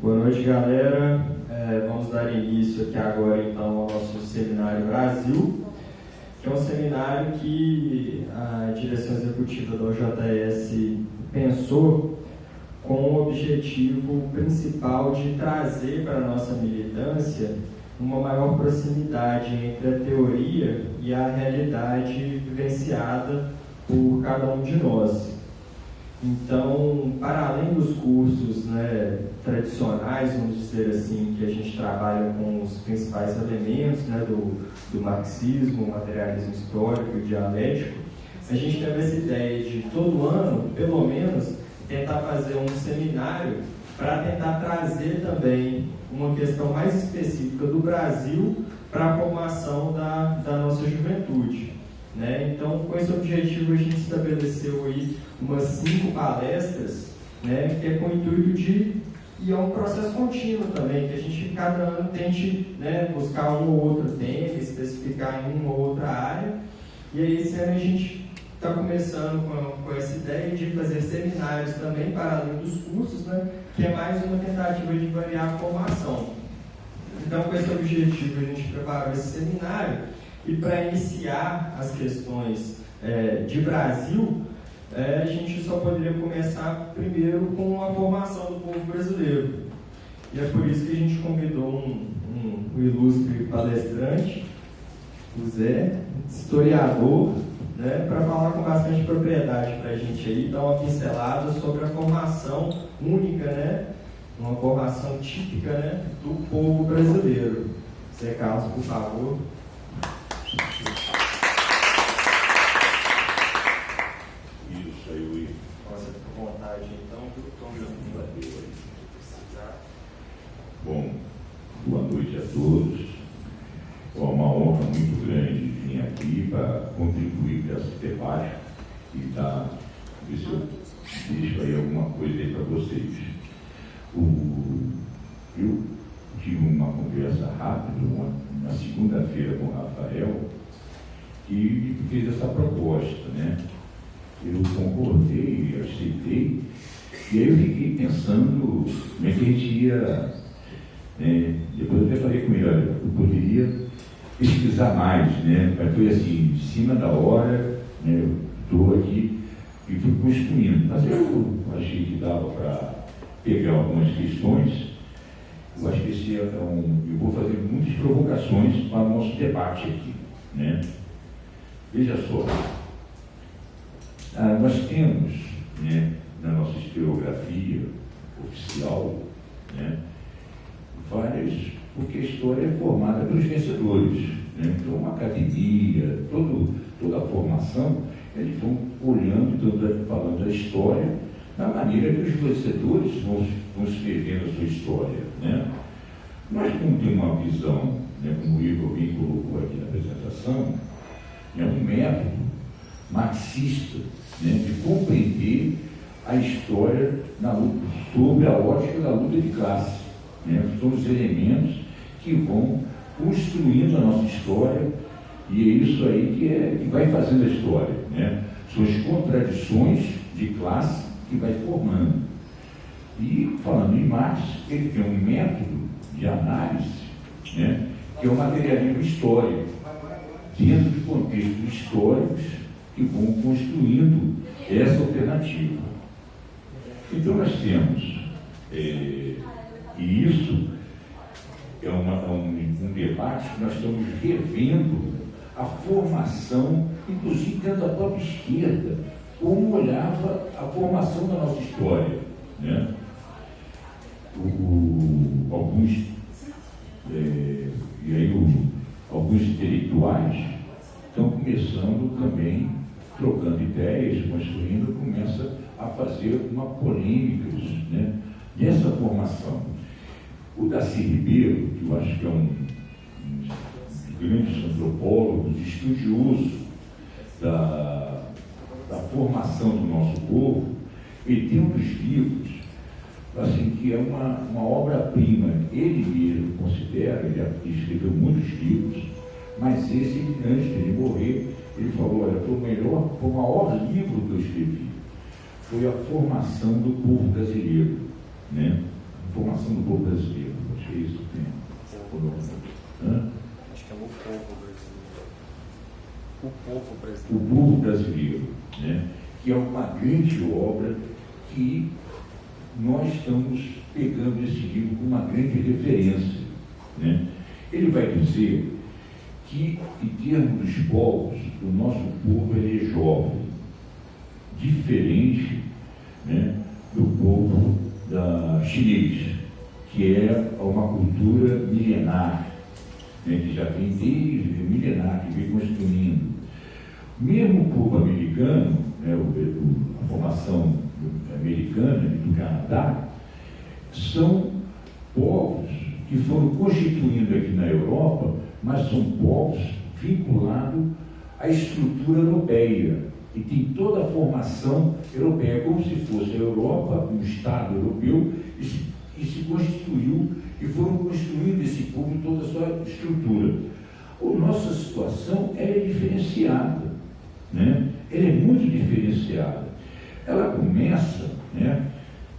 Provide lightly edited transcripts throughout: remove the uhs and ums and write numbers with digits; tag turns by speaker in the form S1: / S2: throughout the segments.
S1: Boa noite, galera. Vamos dar início aqui agora, então, ao nosso Seminário Brasil, que é um seminário que a direção executiva da OJS pensou com o objetivo principal de trazer para a nossa militância uma maior proximidade entre a teoria e a realidade vivenciada por cada um de nós. Então, para além dos cursos tradicionais, vamos dizer assim, que a gente trabalha com os principais elementos do marxismo, o materialismo histórico e o dialético, a gente teve essa ideia de, todo ano, pelo menos, tentar fazer um seminário para tentar trazer também uma questão mais específica do Brasil para a formação da nossa juventude. Então, com esse objetivo, a gente estabeleceu aí umas 5 palestras, que é com o intuito de, e é um processo contínuo também, que a gente cada ano tente buscar um ou outro tema, especificar em uma ou outra área, e aí esse ano a gente está começando com essa ideia de fazer seminários também para além dos cursos, que é mais uma tentativa de variar a formação. Então, com esse objetivo, a gente preparou esse seminário. E para iniciar as questões de Brasil, a gente só poderia começar primeiro com a formação do povo brasileiro. E é por isso que a gente convidou um ilustre palestrante, o Zé, historiador, para falar com bastante propriedade para a gente aí, dar uma pincelada sobre a formação única, uma formação típica do povo brasileiro. Zé Carlos, por favor.
S2: Isso aí, Luiz.
S1: Você fica com vontade, então,
S2: Bom, boa noite a todos. É uma honra muito grande vir aqui para contribuir para esse debate e ver se eu deixo aí alguma coisa aí para vocês. Eu tive uma conversa rápida na segunda-feira com o Rafael, que fez essa proposta, Eu concordei, aceitei, e aí eu fiquei pensando como é que a gente ia, depois eu até falei com ele, olha, eu poderia pesquisar mais, Mas foi assim, de cima da hora, eu estou aqui e fui construindo, mas eu achei que dava para pegar algumas questões. Eu acho que esse eu vou fazer muitas provocações para o nosso debate aqui, Veja só, nós temos, na nossa historiografia oficial, várias, porque a história é formada pelos vencedores, Então, a academia, toda a formação, eles vão olhando, falando da história, da maneira que os vencedores vão escrevendo a sua história, Nós vamos ter uma visão, como o Igor bem colocou aqui na apresentação, um método marxista, de compreender a história sob a ótica da luta de classe, São os elementos que vão construindo a nossa história, e é isso aí que vai fazendo a história, São as contradições de classe que vai formando. E, falando em Marx, ele tem um método de análise, que é o materialismo histórico, dentro de contextos históricos que vão construindo essa alternativa. Então, nós temos, e isso é um debate que nós estamos revendo a formação, inclusive dentro da própria esquerda, como olhava a formação da nossa história, alguns intelectuais estão começando também, trocando ideias, construindo, começa a fazer uma polêmica dessa formação. O Darcy Ribeiro, que eu acho que é um dos grandes antropólogos, estudioso da formação do nosso povo, ele tem um dos livros assim, que é uma obra-prima. Ele mesmo considera, ele escreveu muitos livros, mas esse, antes de ele morrer, ele falou, olha, foi o maior livro que eu escrevi, foi a formação do povo brasileiro, formação do povo brasileiro. Acho que é isso que tem.
S3: Acho que é o povo brasileiro. O povo brasileiro.
S2: O povo brasileiro, né? Que é uma grande obra que nós estamos pegando esse livro com uma grande referência, né? Ele vai dizer que, em termos dos povos, o nosso povo ele é jovem, diferente, né, do povo chinês, que é uma cultura milenar, né, que já vem desde milenar, que vem construindo. Mesmo o povo americano, né, a formação americana e do Canadá, são povos que foram constituindo aqui na Europa, mas são povos vinculados à estrutura europeia, e tem toda a formação europeia, como se fosse a Europa, um Estado europeu, e se constituiu, e foram construindo esse povo toda a sua estrutura. A nossa situação é diferenciada, né? Ela é muito diferenciada. Ela começa, né,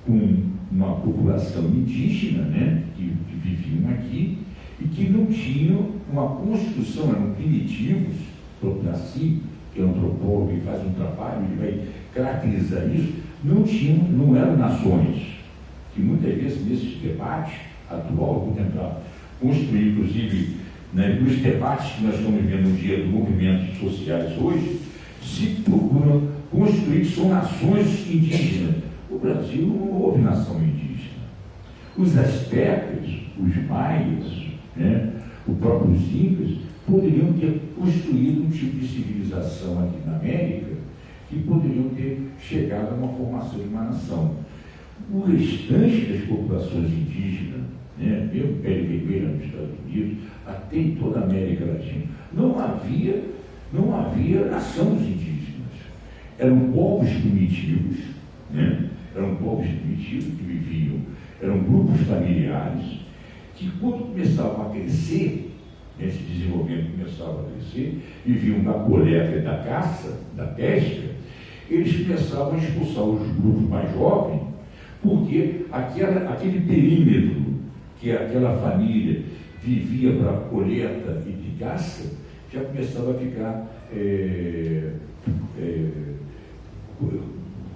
S2: com uma população indígena, né, que viviam aqui e que não tinham uma construção, eram primitivos, Proplaci, que é um antropólogo e faz um trabalho, ele vai caracterizar isso, não eram nações, que muitas vezes nesse debate atual, vou tentar construir, inclusive, né, nos debates que nós estamos vivendo no dia dos movimentos sociais hoje, se procuram construir que são nações indígenas. O Brasil não houve nação indígena. Os astecas, os maias, né, os próprios incas, poderiam ter construído um tipo de civilização aqui na América que poderiam ter chegado a uma formação de uma nação. O restante das populações indígenas, né, mesmo pele vermelha nos Estados Unidos, até em toda a América Latina, não havia nação dos indígenas. Eram povos primitivos, né? Eram povos primitivos que viviam, eram grupos familiares, que quando começavam a crescer, esse desenvolvimento começava a crescer, viviam da coleta e da caça, da pesca, eles começavam a expulsar os grupos mais jovens, porque aquele perímetro que aquela família vivia para coleta e de caça, já começava a ficar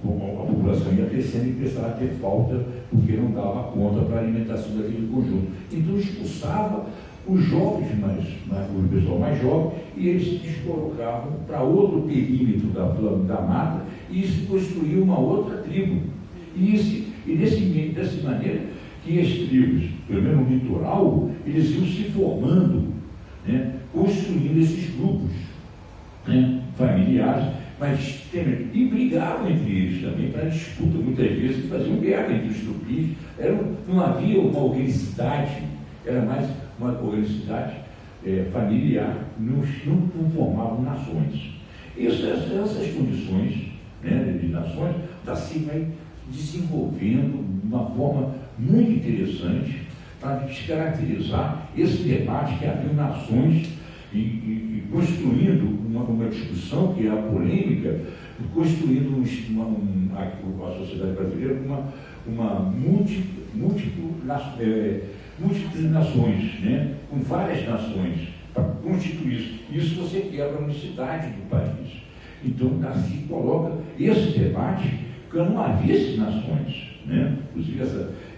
S2: a população ia crescendo e começava a ter falta, porque não dava conta para a alimentação daquele conjunto. Então expulsava os jovens, o pessoal mais jovem, e eles se descolocavam para outro perímetro da mata e se construía uma outra tribo. Dessa maneira que as tribos, pelo menos no litoral, eles iam se formando, né, construindo esses grupos, né, familiares, mas e brigavam entre eles também para disputa, muitas vezes faziam guerra entre os tupis. Não havia uma organicidade, era mais uma organicidade familiar, não formavam nações. Essas condições, né, de nações, assim vai desenvolvendo de uma forma muito interessante para descaracterizar esse debate que havia nações e construindo uma discussão que é a polêmica, construindo a sociedade brasileira com uma múltiplas nações, né? Com várias nações, para constituir isso você quebra a unicidade do país. Então, se coloca esse debate, porque não havia nações, né? Inclusive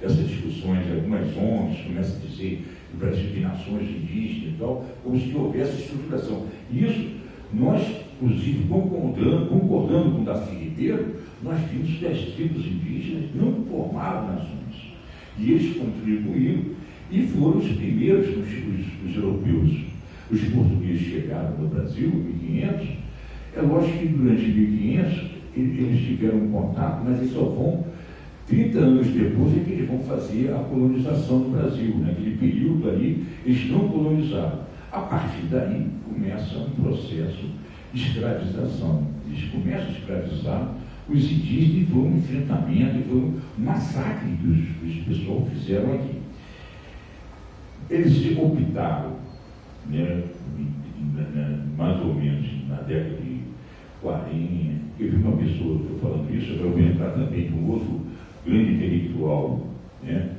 S2: essas discussões, algumas ONGs começam a dizer que o Brasil tem nações indígenas e tal, como se houvesse estruturação. E isso, nós, inclusive, concordando com o Darcy Ribeiro, nós vimos que as tribos indígenas não formavam nações. E eles contribuíram e foram os primeiros, os europeus. Os portugueses chegaram no Brasil em 1500. É lógico que durante 1500 eles tiveram um contato, mas eles só vão 30 anos depois é que eles vão fazer a colonização do Brasil. Naquele período ali, eles não colonizaram. A partir daí, começa um processo de escravização. Eles começam a escravizar os indígenas e foi um enfrentamento, foi um massacre que os pessoal fizeram aqui. Eles optaram, né, mais ou menos na década de 40, eu vi uma pessoa falando isso, eu vou entrar também com outro grande intelectual, né,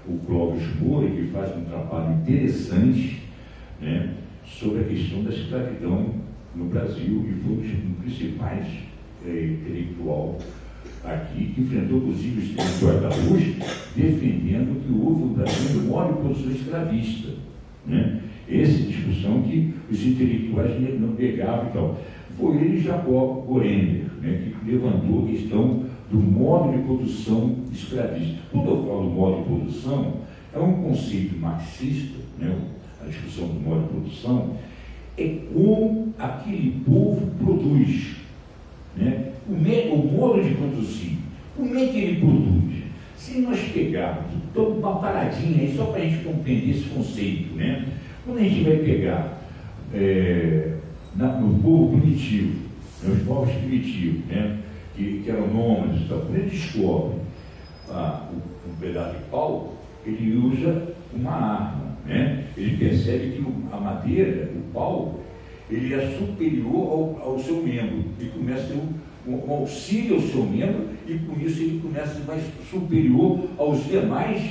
S2: o Clóvis Moura, que faz um trabalho interessante, né, sobre a questão da escravidão no Brasil, e foi um dos principais intelectual aqui, que enfrentou inclusive os intelectuais da USP, defendendo que houve no Brasil um modo de produção escravista, né? Essa discussão que os intelectuais não pegavam e tal. Foi ele, Jacob Gorenberg, né, que levantou a questão do modo de produção escravista. Quando eu falo modo de produção, é um conceito marxista, né, a discussão do modo de produção, é como aquele povo produz, né? O modo de produzir, como é que ele produz? Se nós pegarmos, então, uma paradinha aí, só para a gente compreender esse conceito, né? Quando a gente vai pegar no povo primitivo, né, os povos primitivos, né, que eram nômades, então, quando ele descobre um pedaço de pau, ele usa uma arma, né? Ele percebe que a madeira, o pau, ele é superior ao seu membro, e começa a ter um auxílio ao seu membro, e com isso ele começa a ser mais superior aos demais,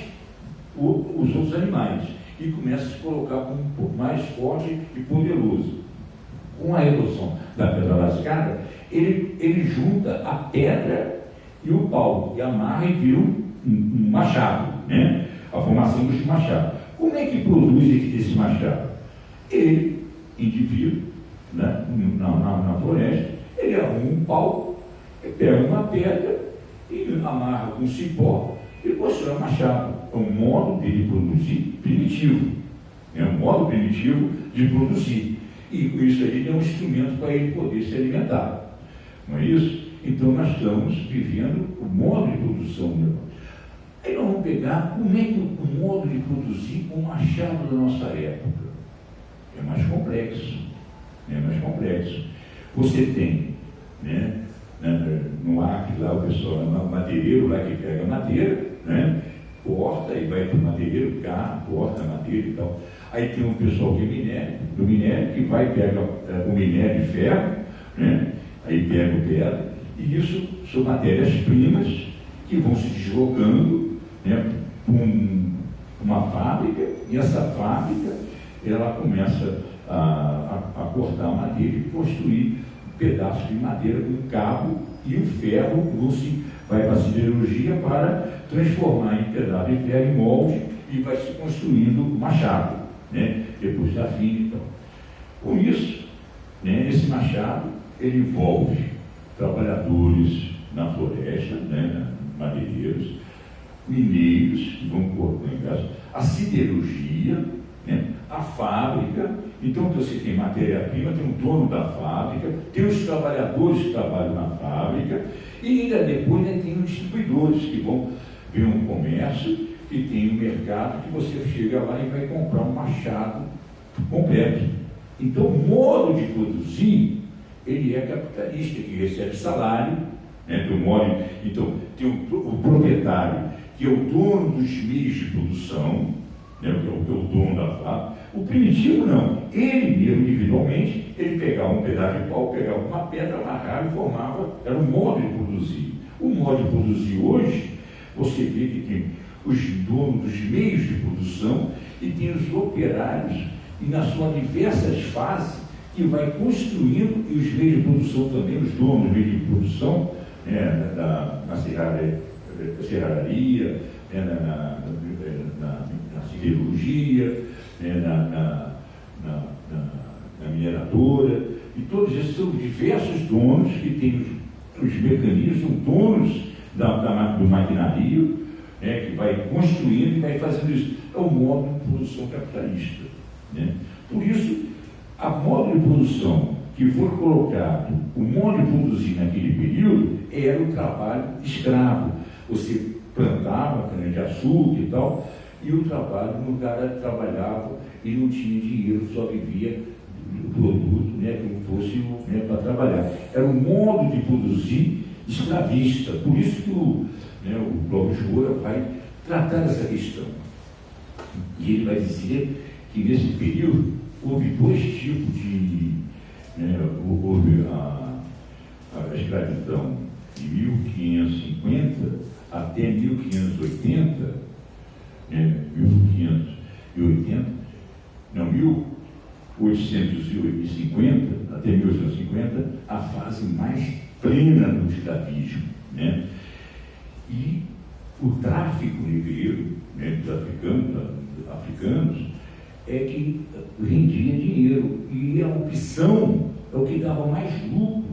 S2: os outros animais, e começa a se colocar como mais forte e poderoso. Com a evolução da pedra lascada, ele junta a pedra e o pau, e amarra e vira um machado, né? A formação dos machados. Como é que produz esse machado? Ele, indivíduo, né, na floresta, ele arruma um pau, pega uma pedra e amarra com cipó e constrói um machado. É um modo dele produzir primitivo. É um modo primitivo de produzir. E com isso aí é um instrumento para ele poder se alimentar. Não é isso? Então nós estamos vivendo o modo de produção. Aí nós vamos pegar como é que o modo de produzir o machado da nossa época. É mais complexo. É mais complexo. Você tem, né, no Acre, lá o pessoal, no madeireiro lá que pega madeira, né, corta e vai para o madeireiro, corta a madeira e tal. Aí tem um pessoal que é do minério, que vai pegar o minério de ferro, né, aí pega o pedra, e isso são matérias-primas que vão se deslocando, né, para uma fábrica, e essa fábrica ela começa a cortar a madeira e construir um pedaço de madeira com cabo, e o ferro vai para a siderurgia para transformar em pedaço de ferro em molde, e vai se construindo o machado, né? Depois da fina e tal. Com isso, né, esse machado ele envolve trabalhadores na floresta, né, madeireiros, mineiros que vão cortando, a siderurgia, né, a fábrica. Então você tem matéria-prima, tem o dono da fábrica, tem os trabalhadores que trabalham na fábrica, e ainda depois, né, tem os distribuidores que vão ver um comércio, que tem um mercado, que você chega lá e vai comprar um machado completo. Então o modo de produzir, ele é capitalista, que recebe salário, né, do modo. Então tem o proprietário, que é o dono dos meios de produção, né, que é o dono da fábrica. O primitivo não, ele mesmo individualmente, ele pegava um pedaço de pau, pegava uma pedra, amarrava e formava, era um modo de produzir. O modo de produzir hoje, você vê que tem os donos dos meios de produção e tem os operários, e nas suas diversas fases, que vai construindo, e os meios de produção também, os donos dos meios de produção, né, na serraria, né, na siderurgia, né, na mineradora, e todos esses são diversos donos que têm os mecanismos, são donos do maquinario, né, que vai construindo e vai fazendo isso. É o modo de produção capitalista, né? Por isso, a modo de produção que foi colocado, o modo de produzir naquele período, era o trabalho escravo. Você plantava cana-de-açúcar e tal, e o trabalho, no cara trabalhava e não tinha dinheiro, só vivia do produto, né, que fosse, né, para trabalhar. Era um modo de produzir escravista. Por isso que o Clóvis Moura vai tratar essa questão. E ele vai dizer que nesse período houve dois tipos de... Né, houve a escravidão de 1550 até 1580, né, 1850 até 1850, a fase mais plena do escravismo, né? E o tráfico negreiro, né, dos africanos é que rendia dinheiro, e a opção é o que dava mais lucro,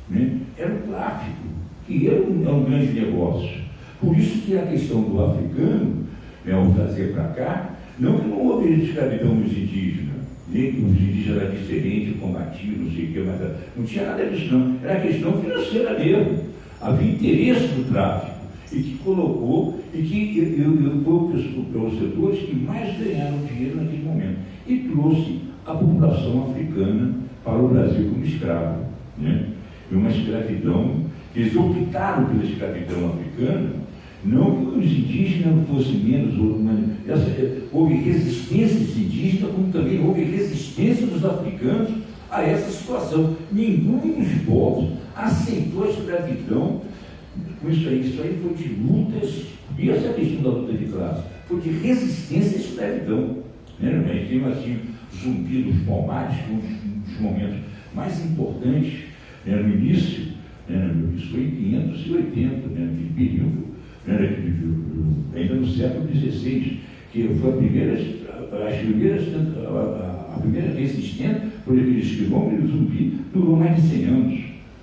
S2: né? Era o tráfico, que era um grande negócio. Por isso que a questão do africano, né, ao trazer para cá, não que não houve escravidão nos indígenas, nem que os indígenas eram diferentes, combatiam, não sei o que, mas não tinha nada disso não, era questão financeira mesmo. Havia interesse no tráfico, e que colocou, e que foi os setores que mais ganharam dinheiro naquele momento, e trouxe a população africana para o Brasil como escravo, né? E uma escravidão, eles optaram pela escravidão africana, não que os indígenas fossem menos, houve resistência dos indígenas, como também houve resistência dos africanos a essa situação. Nenhum dos povos aceitou a escravidão. Isso aí foi de lutas, e essa questão da luta de classe foi de resistência à escravidão, né? A gente tem assim, Zumbi dos Palmares, que é um dos momentos mais importantes, né, no início, né, isso foi em 580, né, naquele período, né, ainda no século XVI, que foi a primeira resistência, por aqueles quilômetros, o Zumbi durou mais de 100 anos,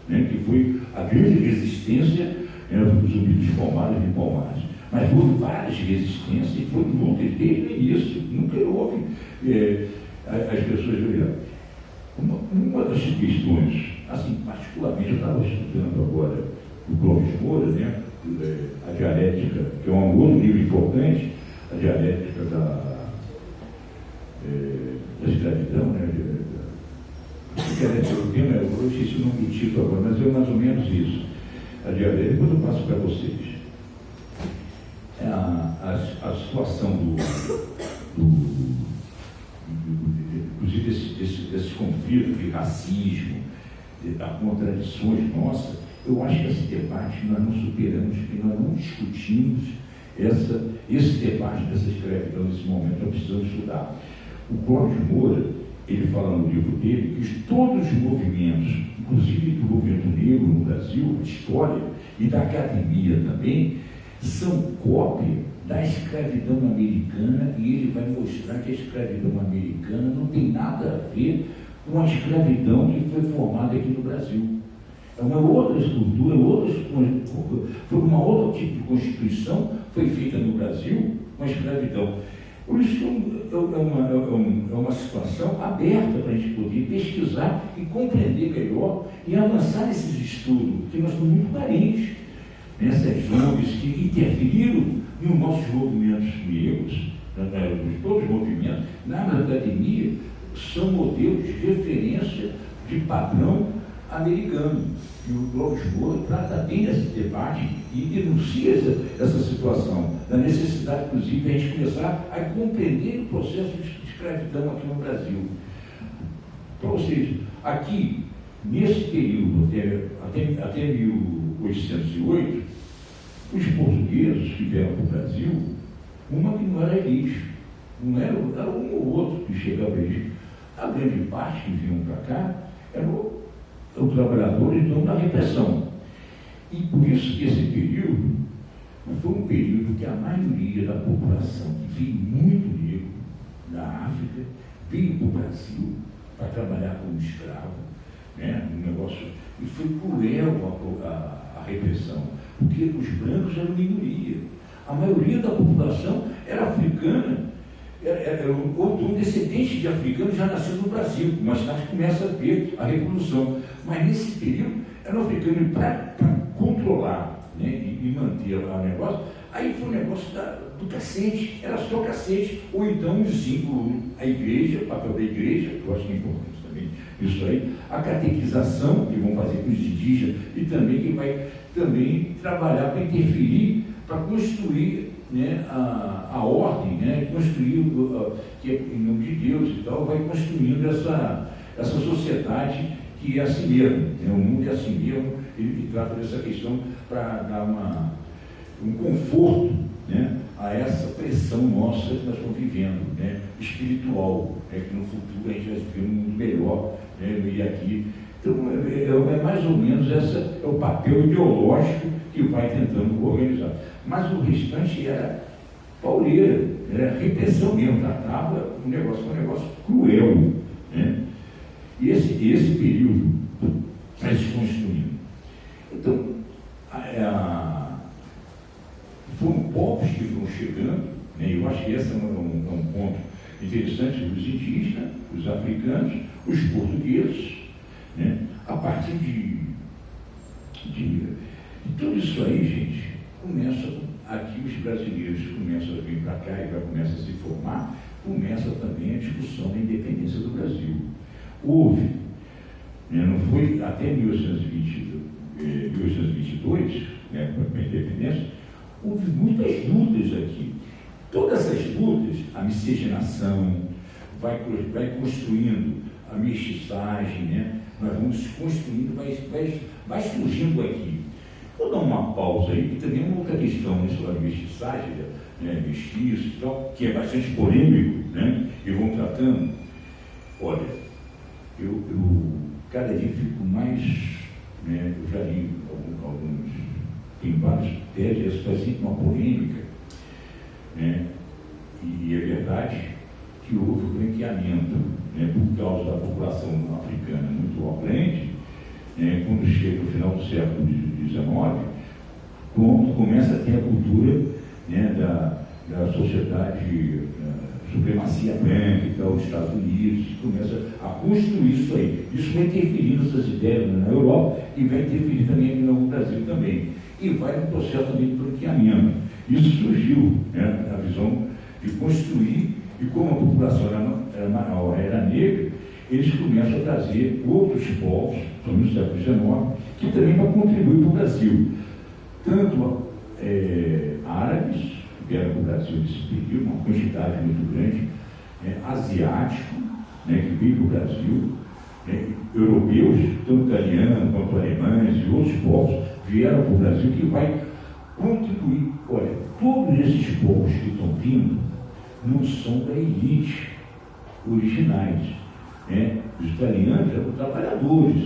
S2: né, que foi a grande resistência, do Zumbi dos Palmares e Palmares. Mas houve várias resistências e foi luta desde o início, nunca houve as pessoas olharam. Uma das questões, assim, particularmente, eu estava estudando agora o Clóvis Moura, né, a dialética, que é um outro livro importante, a dialética da escravidão, né, eu esqueci o nome do título agora, mas é mais ou menos isso. A dialética, depois eu passo para vocês. A situação inclusive desse conflito de racismo, das contradições nossas, eu acho que esse debate nós não superamos, que nós não discutimos esse debate dessa escravidão nesse momento, nós precisamos estudar. O Clóvis Moura, ele fala no livro dele que todos os movimentos, inclusive do movimento negro no Brasil, história, e da academia também, são cópia da escravidão americana, e ele vai mostrar que a escravidão americana não tem nada a ver com a escravidão que foi formada aqui no Brasil. É uma outra estrutura, foi uma outra tipo de constituição, foi feita no Brasil, uma escravidão. Por isso é uma situação aberta para a gente poder pesquisar e compreender melhor e avançar nesses estudos, porque nós somos muito carentes nessas ONGs que interferiram nos nossos movimentos negros, todos os movimentos, na academia, são modelos de referência de padrão americano. E o Clóvis Moura trata bem desse debate e denuncia essa situação, da necessidade, inclusive, de a gente começar a compreender o processo de escravidão aqui no Brasil. Para vocês, aqui, nesse período, até 1808, os portugueses que vieram para o Brasil, uma que não era elite, era um ou outro que chegava a elite. A grande parte que vinham para cá eram os trabalhadores então, da repressão. E por isso que esse período foi um período que a maioria da população, que veio muito negro da África, veio para o Brasil para trabalhar como escravo, né? Um negócio, e foi cruel a repressão, porque os brancos eram minoria. A maioria da população era africana, ou um descendente de africanos já nasceu no Brasil, mas tarde começa a ter a revolução. Mas nesse período era africano para controlar, né, e manter o negócio. Aí foi um negócio do cacete, era só cacete, ou então o símbolo, a igreja, o papel da igreja, que eu acho que é importante também, isso aí, a catequização que vão fazer com os indígenas, e também que vai também trabalhar para interferir, para construir, né, a ordem, né, construir, que é em nome de Deus e tal, vai construindo essa sociedade que é assim mesmo, né, o mundo é assim mesmo, ele trata dessa questão para dar um conforto, né, a essa pressão nossa que nós estamos vivendo, né, espiritual, né, que no futuro a gente vai viver um mundo melhor, né, e aqui. Então, é mais ou menos esse é o papel ideológico que vai tentando organizar. Mas o restante era pauleira, era repressão mesmo, tratava um negócio cruel, né? E esse período vai se construindo. Então, foram povos que foram chegando, né? Eu acho que esse é um ponto interessante, os indígenas, os africanos, os portugueses, né? A partir de tudo isso aí, gente, começa aqui os brasileiros começam a vir para cá e começam a se formar, começa também a discussão da independência do Brasil. Houve, né, não foi até 1822, né, com a independência, houve muitas lutas aqui. Todas essas lutas, a miscigenação, vai construindo a mestiçagem, né? Nós vamos construindo, vai surgindo aqui. Vou dar uma pausa aí, que também é uma outra questão né, sobre a mestiçagem, né, mestiço e tal, que é bastante polêmico, né? E vão tratando. Olha, eu cada dia fico mais, né, eu já li alguns, tem vários teses, essa faz sempre uma polêmica, né? E é verdade que houve um branqueamento, né, por causa da população africana muito grande, né, quando chega no final do século XIX, quando começa a ter a cultura, né, da sociedade, supremacia branca e tal, dos Estados Unidos, começa a construir isso aí. Isso vai interferir nessas ideias na Europa e vai interferir também aqui no Brasil também. E vai no processo também de branqueamento. Isso surgiu, né, a visão de construir, e como a população era maior, era negra, eles começam a trazer outros povos, no século XIX, que também vão contribuir para o Brasil. Tanto árabes, que vieram para o Brasil nesse período, uma quantidade muito grande, asiático, né, que veio para o Brasil, europeus, tanto italianos quanto alemães e outros povos, vieram para o Brasil, que vai contribuir. Olha, todos esses povos que estão vindo não são da elite originais. Né? Os italianos eram trabalhadores,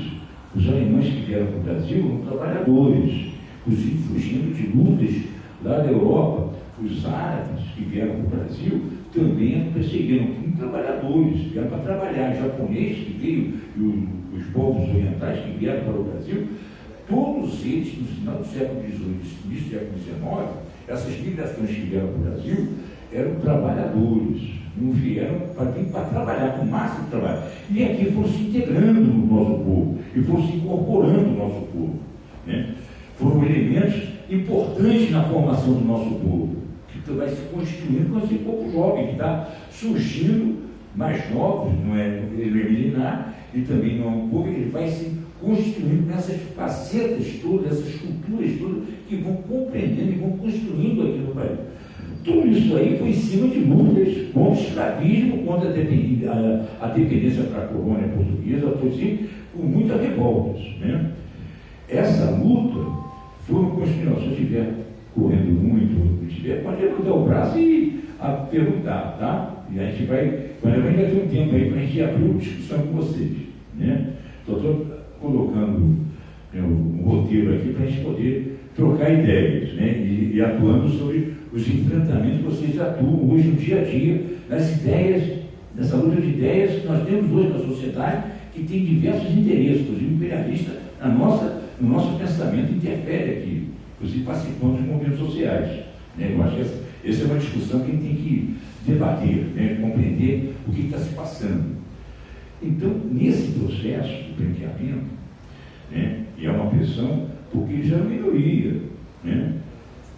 S2: os alemães que vieram para o Brasil eram trabalhadores, inclusive fugindo de lutas lá da Europa. Os árabes que vieram para o Brasil também perseguiram como trabalhadores, vieram para trabalhar. Os japoneses que veio, e os povos orientais que vieram para o Brasil, todos eles, no final do século XVIII, início do século XIX, essas migrações que vieram para o Brasil eram trabalhadores, não vieram para trabalhar, com o máximo de trabalho. E aqui foram se integrando no nosso povo, e foram se incorporando no nosso povo. Né? Foram elementos importantes na formação do nosso povo, que vai se constituindo com esse povo jovem, que está surgindo, mais novos, ele não é milenar, ele também não é um povo, ele vai se constituindo nessas facetas todas, essas culturas todas, que vão compreendendo e vão construindo aqui no país. Tudo isso aí foi em cima de lutas contra o escravismo, contra a dependência para a colônia portuguesa, foi assim, com muitas revoltas. Né? Essa luta foi uma construção. Se eu estiver correndo muito, pode levantar o braço e perguntar, tá? E a gente vai, mas a gente vai ter um tempo aí para a gente abrir uma discussão com vocês. Né? Só estou colocando um roteiro aqui para a gente poder trocar ideias, né? E atuando sobre os enfrentamentos que vocês atuam hoje no dia a dia, nas ideias, nessa luta de ideias que nós temos hoje na sociedade, que tem diversos interesses, inclusive o imperialista, no nosso pensamento interfere aqui, inclusive participando dos movimentos sociais. Né? Eu acho que essa é uma discussão que a gente tem que debater, né? Compreender o que está se passando. Então, nesse processo de branqueamento, né? E é uma pressão, porque eles eram minoria, né?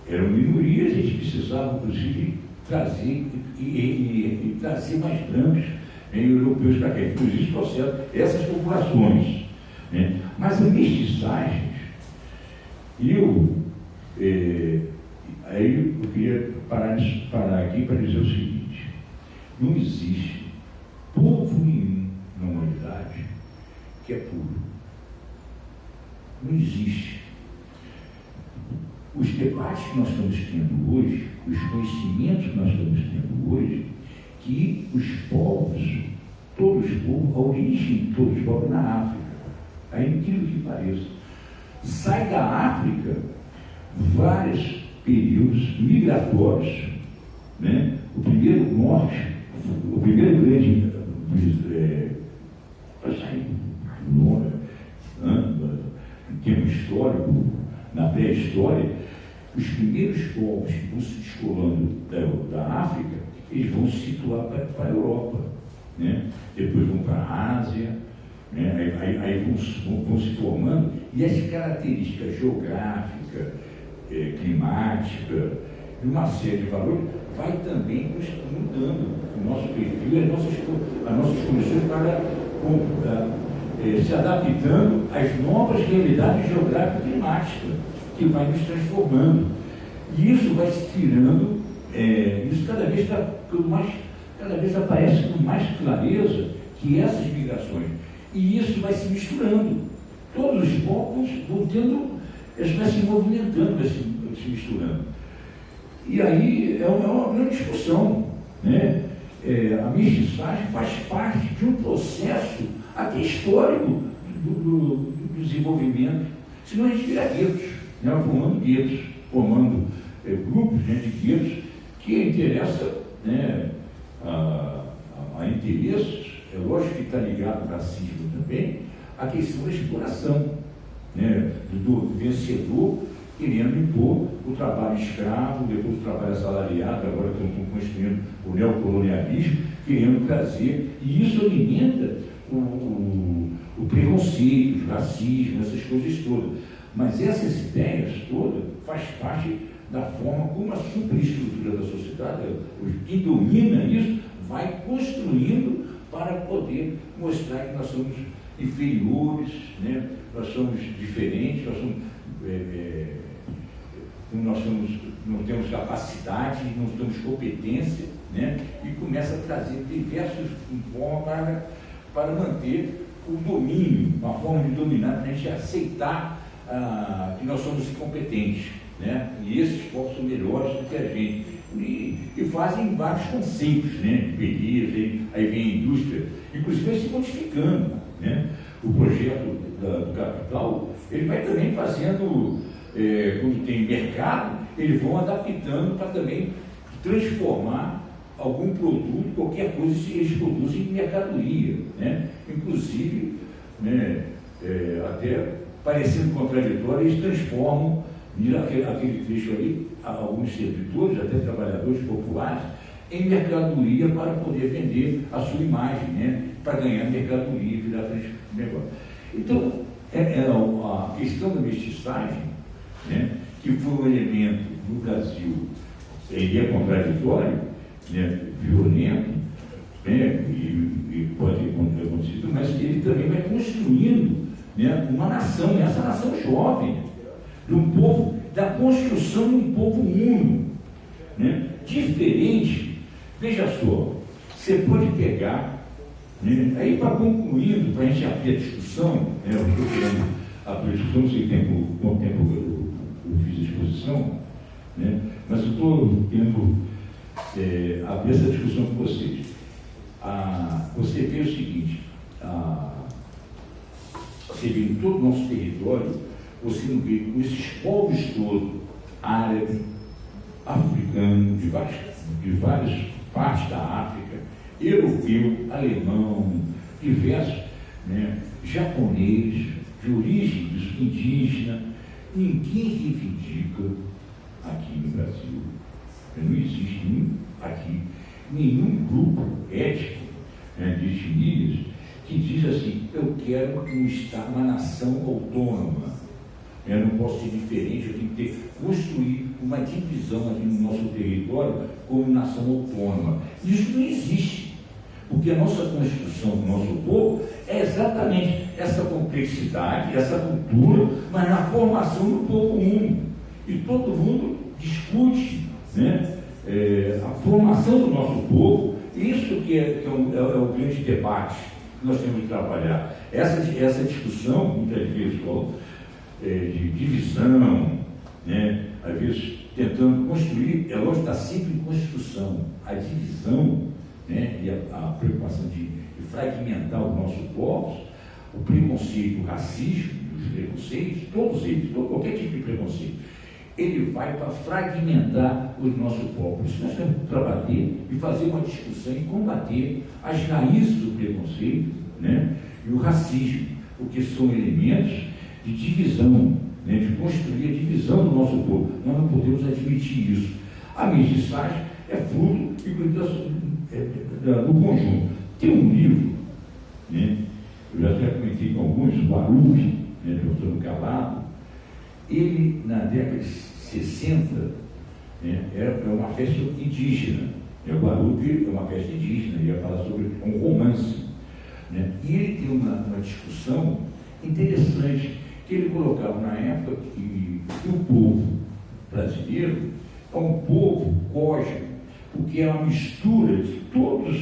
S2: Eram minorias, a gente precisava, inclusive, trazer e trazer mais brancos, né, europeus para cá. Inclusive, processo essas populações. Né? Mas a mestiçagem, aí eu queria parar aqui para dizer o seguinte: não existe povo nenhum na humanidade que é puro. Não existe. os debates que nós estamos tendo hoje, os conhecimentos que nós estamos tendo hoje, que os povos, todos os povos, a origem de todos os povos é na África. É incrível que pareça. Sai da África vários períodos migratórios, né? O primeiro grande em termos históricos, na pré-história, os primeiros povos que vão se descolando da África, eles vão se situar para a Europa, né? Depois vão para a Ásia, né? Aí vão se formando, e as características geográficas, climáticas, e uma série de valores, vai também mudando o nosso perfil, as nossas condições para se adaptando às novas realidades geográficas e climáticas, que vai nos transformando. E isso vai se tirando, isso cada vez está cada vez aparece com mais clareza que essas migrações, e isso vai se misturando. Todos os povos vão tendo, eles vai se movimentando, vai se misturando. E aí é uma discussão, né? A mestiçagem faz parte de um processo até histórico do desenvolvimento, senão a gente vira guetos, né? Formando grupos, né, de guetos que interessa, né, a interesses, é lógico que está ligado ao racismo também, a questão da exploração, né, do vencedor querendo impor o trabalho escravo, depois o trabalho assalariado, agora estão construindo o neocolonialismo, querendo trazer, e isso alimenta o preconceito, o racismo, essas coisas todas. Mas essas ideias todas faz parte da forma como a superestrutura da sociedade, quem domina isso, vai construindo para poder mostrar que nós somos inferiores, né? Nós somos diferentes, não temos capacidade, não temos competência, né? E começa a trazer diversos formas para manter o domínio, uma forma de dominar, para a gente aceitar que nós somos incompetentes, né? E esses povos são melhores do que a gente. E fazem vários conceitos, né, de beleza, aí vem a indústria, inclusive vai se modificando, né? O projeto do capital, ele vai também fazendo, quando tem mercado, eles vão adaptando para também transformar algum produto, qualquer coisa, se eles produzem em mercadoria, né? Inclusive, né, até parecendo contraditório, eles transformam aquele trecho ali, alguns servidores, até trabalhadores populares, em mercadoria para poder vender a sua imagem, né? Para ganhar mercadoria e virar negócio. Então, a questão da mestiçagem, né, que foi um elemento no Brasil, ele é contraditório, né, violento, né, e pode ter acontecido, mas ele também vai construindo, né, uma nação, essa nação jovem, de um povo, da construção de um povo uno, né, diferente. Veja só, você pode pegar, né, aí para concluindo, para a gente abrir a discussão, né, eu estou querendo abrir a discussão, não sei quanto tempo eu fiz a exposição, né, mas eu estou querendo abrir essa discussão com vocês. Você vê o seguinte, você vê em todo o nosso território, você não vê com esses povos todos, árabe, africano, de várias partes da África, europeu, alemão, diversos, né, japonês, de origem indígena, ninguém reivindica aqui no Brasil. Não existe nenhum grupo étnico, né, de etnias que diz assim, eu quero uma nação autônoma. Eu não posso ser diferente, eu tenho que construir uma divisão aqui no nosso território como nação autônoma. Isso não existe, porque a nossa construção do nosso povo é exatamente essa complexidade, essa cultura, mas na formação do povo uno. E todo mundo discute, né, a formação do nosso povo, isso que é o grande debate que nós temos de trabalhar. Essa discussão, muitas vezes, de divisão, né, às vezes tentando construir, é lógico, está sempre em construção. A divisão, né, e a preocupação de fragmentar os nossos povos, o preconceito, o racismo, os preconceitos, todos eles, qualquer tipo de preconceito, ele vai para fragmentar os nossos povos. Isso nós temos que trabalhar e fazer uma discussão e combater as raízes do preconceito, né, e o racismo, porque são elementos de divisão, né, de construir a divisão do nosso povo. Nós não podemos admitir isso. A mestiçagem é fruto do conjunto. Tem um livro, né, eu já até comentei com alguns, o Baruch, né, do Antônio Calado. Ele, na década de 60, né, era uma festa indígena. O Baruch é uma festa indígena, ia falar sobre um romance. Né, e ele tem uma discussão interessante, que ele colocava na época que o povo brasileiro é um povo cósmico, porque é uma mistura de todas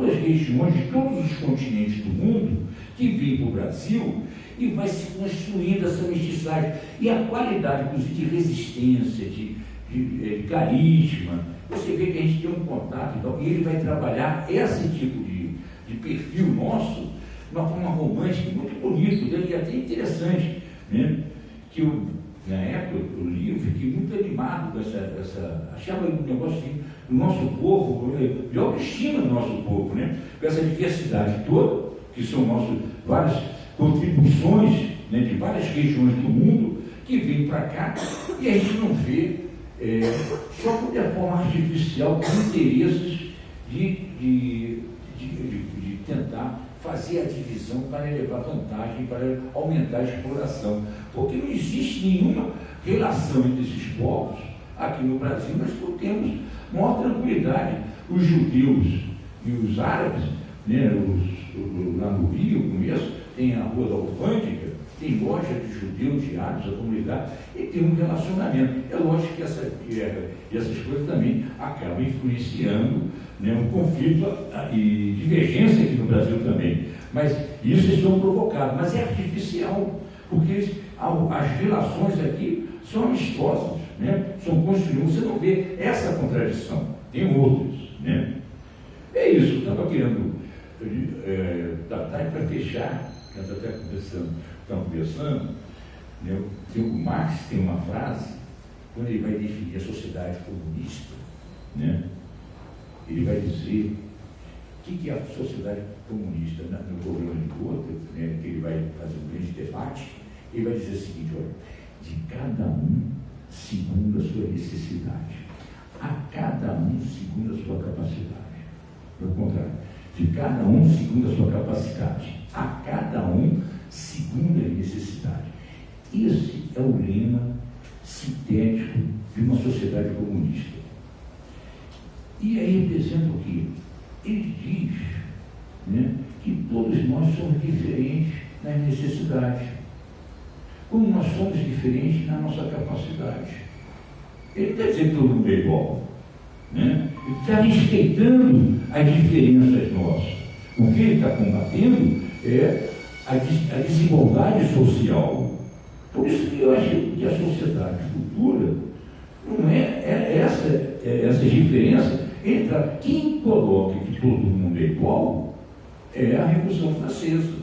S2: as regiões, de todos os continentes do mundo, que vem para o Brasil e vai se construindo essa mestiçagem. E a qualidade, inclusive, de resistência, de carisma, você vê que a gente tem um contato, então, e ele vai trabalhar esse tipo de perfil nosso de uma forma romântica, muito bonito, e até interessante, né? Que eu, na época, eu li, eu fiquei muito animado com achava um negócio assim, do nosso povo, de autoestima do nosso povo, né? Com essa diversidade toda, que são várias contribuições, né, de várias regiões do mundo, que vêm para cá, e a gente não vê, só por de forma artificial, com interesses de tentar fazer a divisão para levar vantagem, para aumentar a exploração. Porque não existe nenhuma relação entre esses povos. Aqui no Brasil nós temos maior tranquilidade. Os judeus e os árabes, né, lá no Rio, eu conheço, tem a Rua da Alfândega, tem loja de judeus, de árabes, a comunidade, e tem um relacionamento. É lógico que essa guerra e essas coisas também acabam influenciando, né, um conflito e divergência aqui no Brasil também. Mas isso eles são provocados, mas é artificial, porque as relações aqui são amistosas, né, são construídas. Você não vê essa contradição, tem outras, né? É isso, eu estava querendo para fechar, nós até estamos conversando, né, o Marx tem uma frase, quando ele vai definir a sociedade comunista, né, ele vai dizer o que é a sociedade comunista no programa de Gotha, né, que ele vai fazer um grande debate. Ele vai dizer o seguinte: olha, de cada um segundo a sua necessidade, a cada um segundo a sua capacidade. Pelo contrário, de cada um segundo a sua capacidade, a cada um segundo a necessidade. Esse é o lema sintético de uma sociedade comunista. E aí representa o quê? Ele diz, né, que todos nós somos diferentes nas necessidades, como nós somos diferentes na nossa capacidade. Ele está dizendo que todo mundo é igual, né? Ele está respeitando as diferenças nossas. O que ele está combatendo é a desigualdade social. Por isso que eu acho que a sociedade futura não é essas diferenças. Quem coloca que todo mundo é igual é a Revolução Francesa,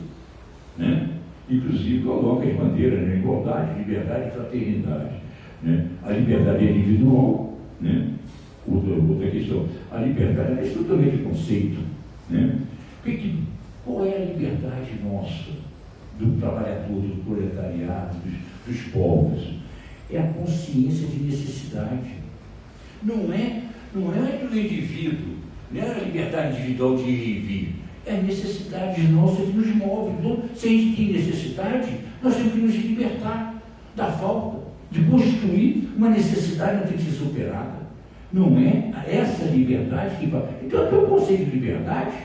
S2: né? Inclusive coloca as bandeiras, né? Igualdade, liberdade e fraternidade, né? A liberdade é individual, né? Outra questão, a liberdade é estruturalmente conceito, né? Qual é a liberdade nossa, do trabalhador, do proletariado, dos povos? É a consciência de necessidade. Não é do indivíduo, não é a liberdade individual de ir e vir, é a necessidade nossa que nos move. Então, se a gente tem necessidade, nós temos que nos libertar da falta, de construir uma necessidade que tem que ser superada. Não é essa liberdade que vai. Então, até o conceito de liberdade,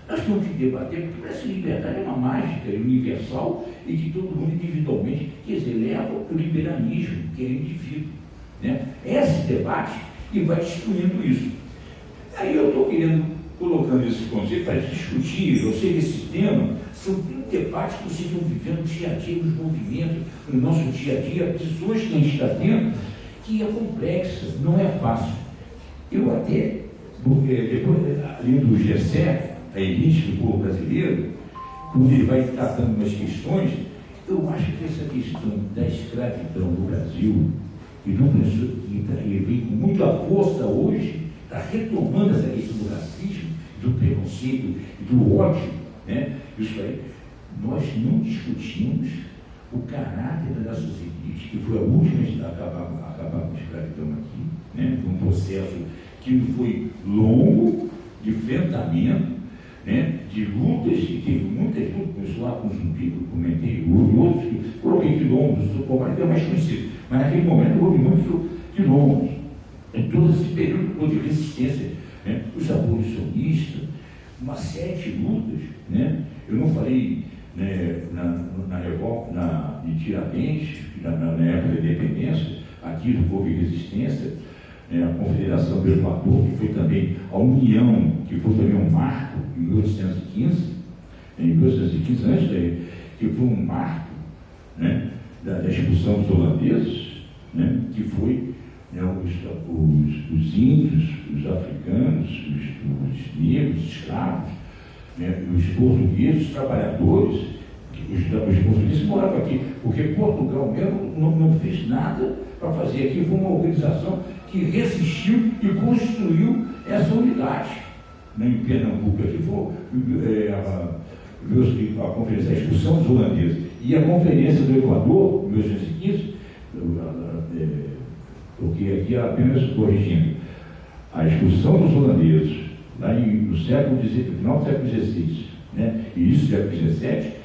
S2: nós temos que debater, porque parece que liberdade é uma mágica, é universal, e que todo mundo individualmente, quer dizer, leva o liberalismo, que é o indivíduo, né? Esse debate que vai destruindo isso. Aí eu estou colocando esse conceito para discutir, ou seja, esse tema, são debates que vocês estão vivendo no dia a dia, nos movimentos, no nosso dia a dia, pessoas que a gente está tendo, que é complexa, não é fácil. Eu até, depois, lendo o Gessé, a elite do povo brasileiro, quando ele vai tratando umas questões, eu acho que essa questão da escravidão no Brasil, e vem com muita força hoje, está retomando essa questão do racismo, do preconceito e do ódio, né? Isso aí, nós não discutimos o caráter das nossas elites, que foi a última a acabar com a escravidão aqui, né? Foi um processo que foi longo, de enfrentamento, né? De lutas, que teve muitas lutas, começou lá com o Zumbi, que eu comentei, houve outros que coloquei quilombos, o é mais conhecido, mas naquele momento houve muitos quilombos, em todo esse período de resistência, né? Os abolicionistas, uma série de lutas, né? Eu não falei, né, na revolta de Tiradentes, na época da independência, aqui houve resistência, né, a Confederação do Equador, que foi também a União, que foi também um marco em 1815, antes daí, que foi um marco, né, da expulsão dos holandeses, né, que foi, né, os índios, os africanos, os negros, os escravos, né, os portugueses, os trabalhadores, os portugueses moravam aqui, porque Portugal mesmo não fez nada para fazer aqui, foi uma organização que resistiu e construiu essa unidade. Em Pernambuco, aqui foi a conferência, a expulsão dos holandeses, e a conferência do Equador, em 1815, porque aqui é apenas corrigindo, a expulsão dos holandeses, lá no século XVI, final do século XVI, né, e início do século XVII,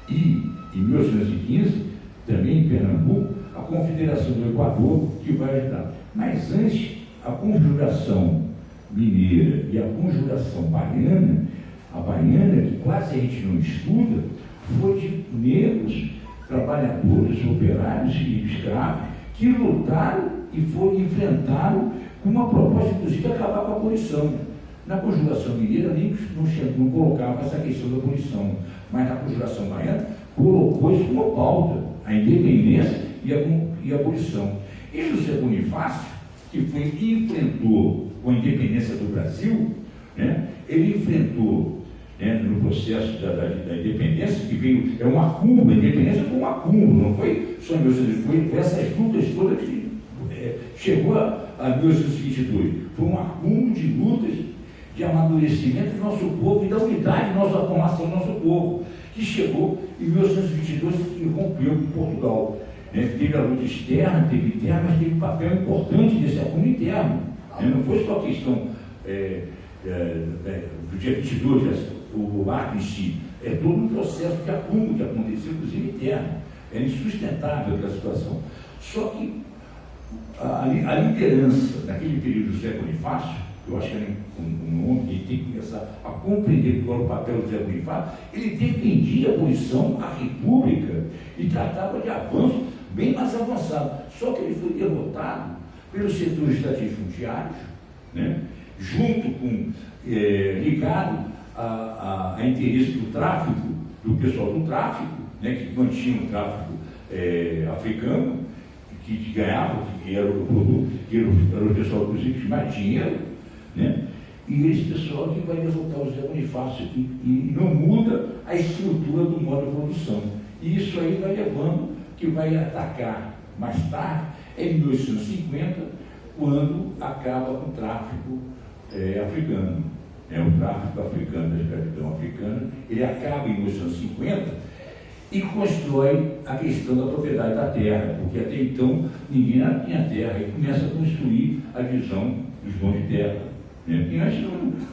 S2: e em 1815, também em Pernambuco, a Confederação do Equador, que vai ajudar. Mas antes, a conjuração mineira e a conjuração baiana, a baiana, que quase a gente não estuda, foi de negros, trabalhadores, operários e escravos, que lutaram e enfrentaram com uma proposta, inclusive, de acabar com a abolição. Na conjuração mineira, nem não colocava essa questão da abolição, mas na conjuração baiana, colocou isso como pauta, a independência e a abolição. E José Bonifácio, que enfrentou com a independência do Brasil, né, ele enfrentou, né, no processo da independência, que veio, é um acúmulo, a independência foi um acúmulo, não foi só em 1822, foi essas lutas todas que chegou a 1822, foi um acúmulo de lutas, de amadurecimento do nosso povo e da unidade da nossa formação do nosso povo, que chegou em 1822 e rompeu com Portugal. Teve a luta externa, teve interna, mas teve um papel importante nesse acúmulo interno. Não foi só a questão do dia 22, o ato em si, é todo um processo de acúmulo que aconteceu, inclusive interno. Era insustentável aquela situação. Só que a liderança naquele período do José Bonifácio, eu acho que era um homem que tem que começar a compreender qual era o papel do José Bonifácio, ele defendia a abolição, a república, e tratava de avanço bem mais avançado. Só que ele foi derrotado pelos setores latifundiários, né, junto com, ligado a interesse do tráfico, do pessoal do tráfico, né, que mantinha o tráfico africano, que ganhava, que era o produto, que era o pessoal, inclusive, que mais dinheiro, né? E esse pessoal que vai derrotar o José Bonifácio e não muda a estrutura do modo de produção. E isso aí vai levando, que vai atacar mais tarde, em 1850, quando acaba o tráfico africano. O tráfico africano, da escravidão africana, ele acaba em 1850 e constrói a questão da propriedade da terra, porque até então ninguém tinha terra, e começa a construir a visão dos donos de terra. Porque antes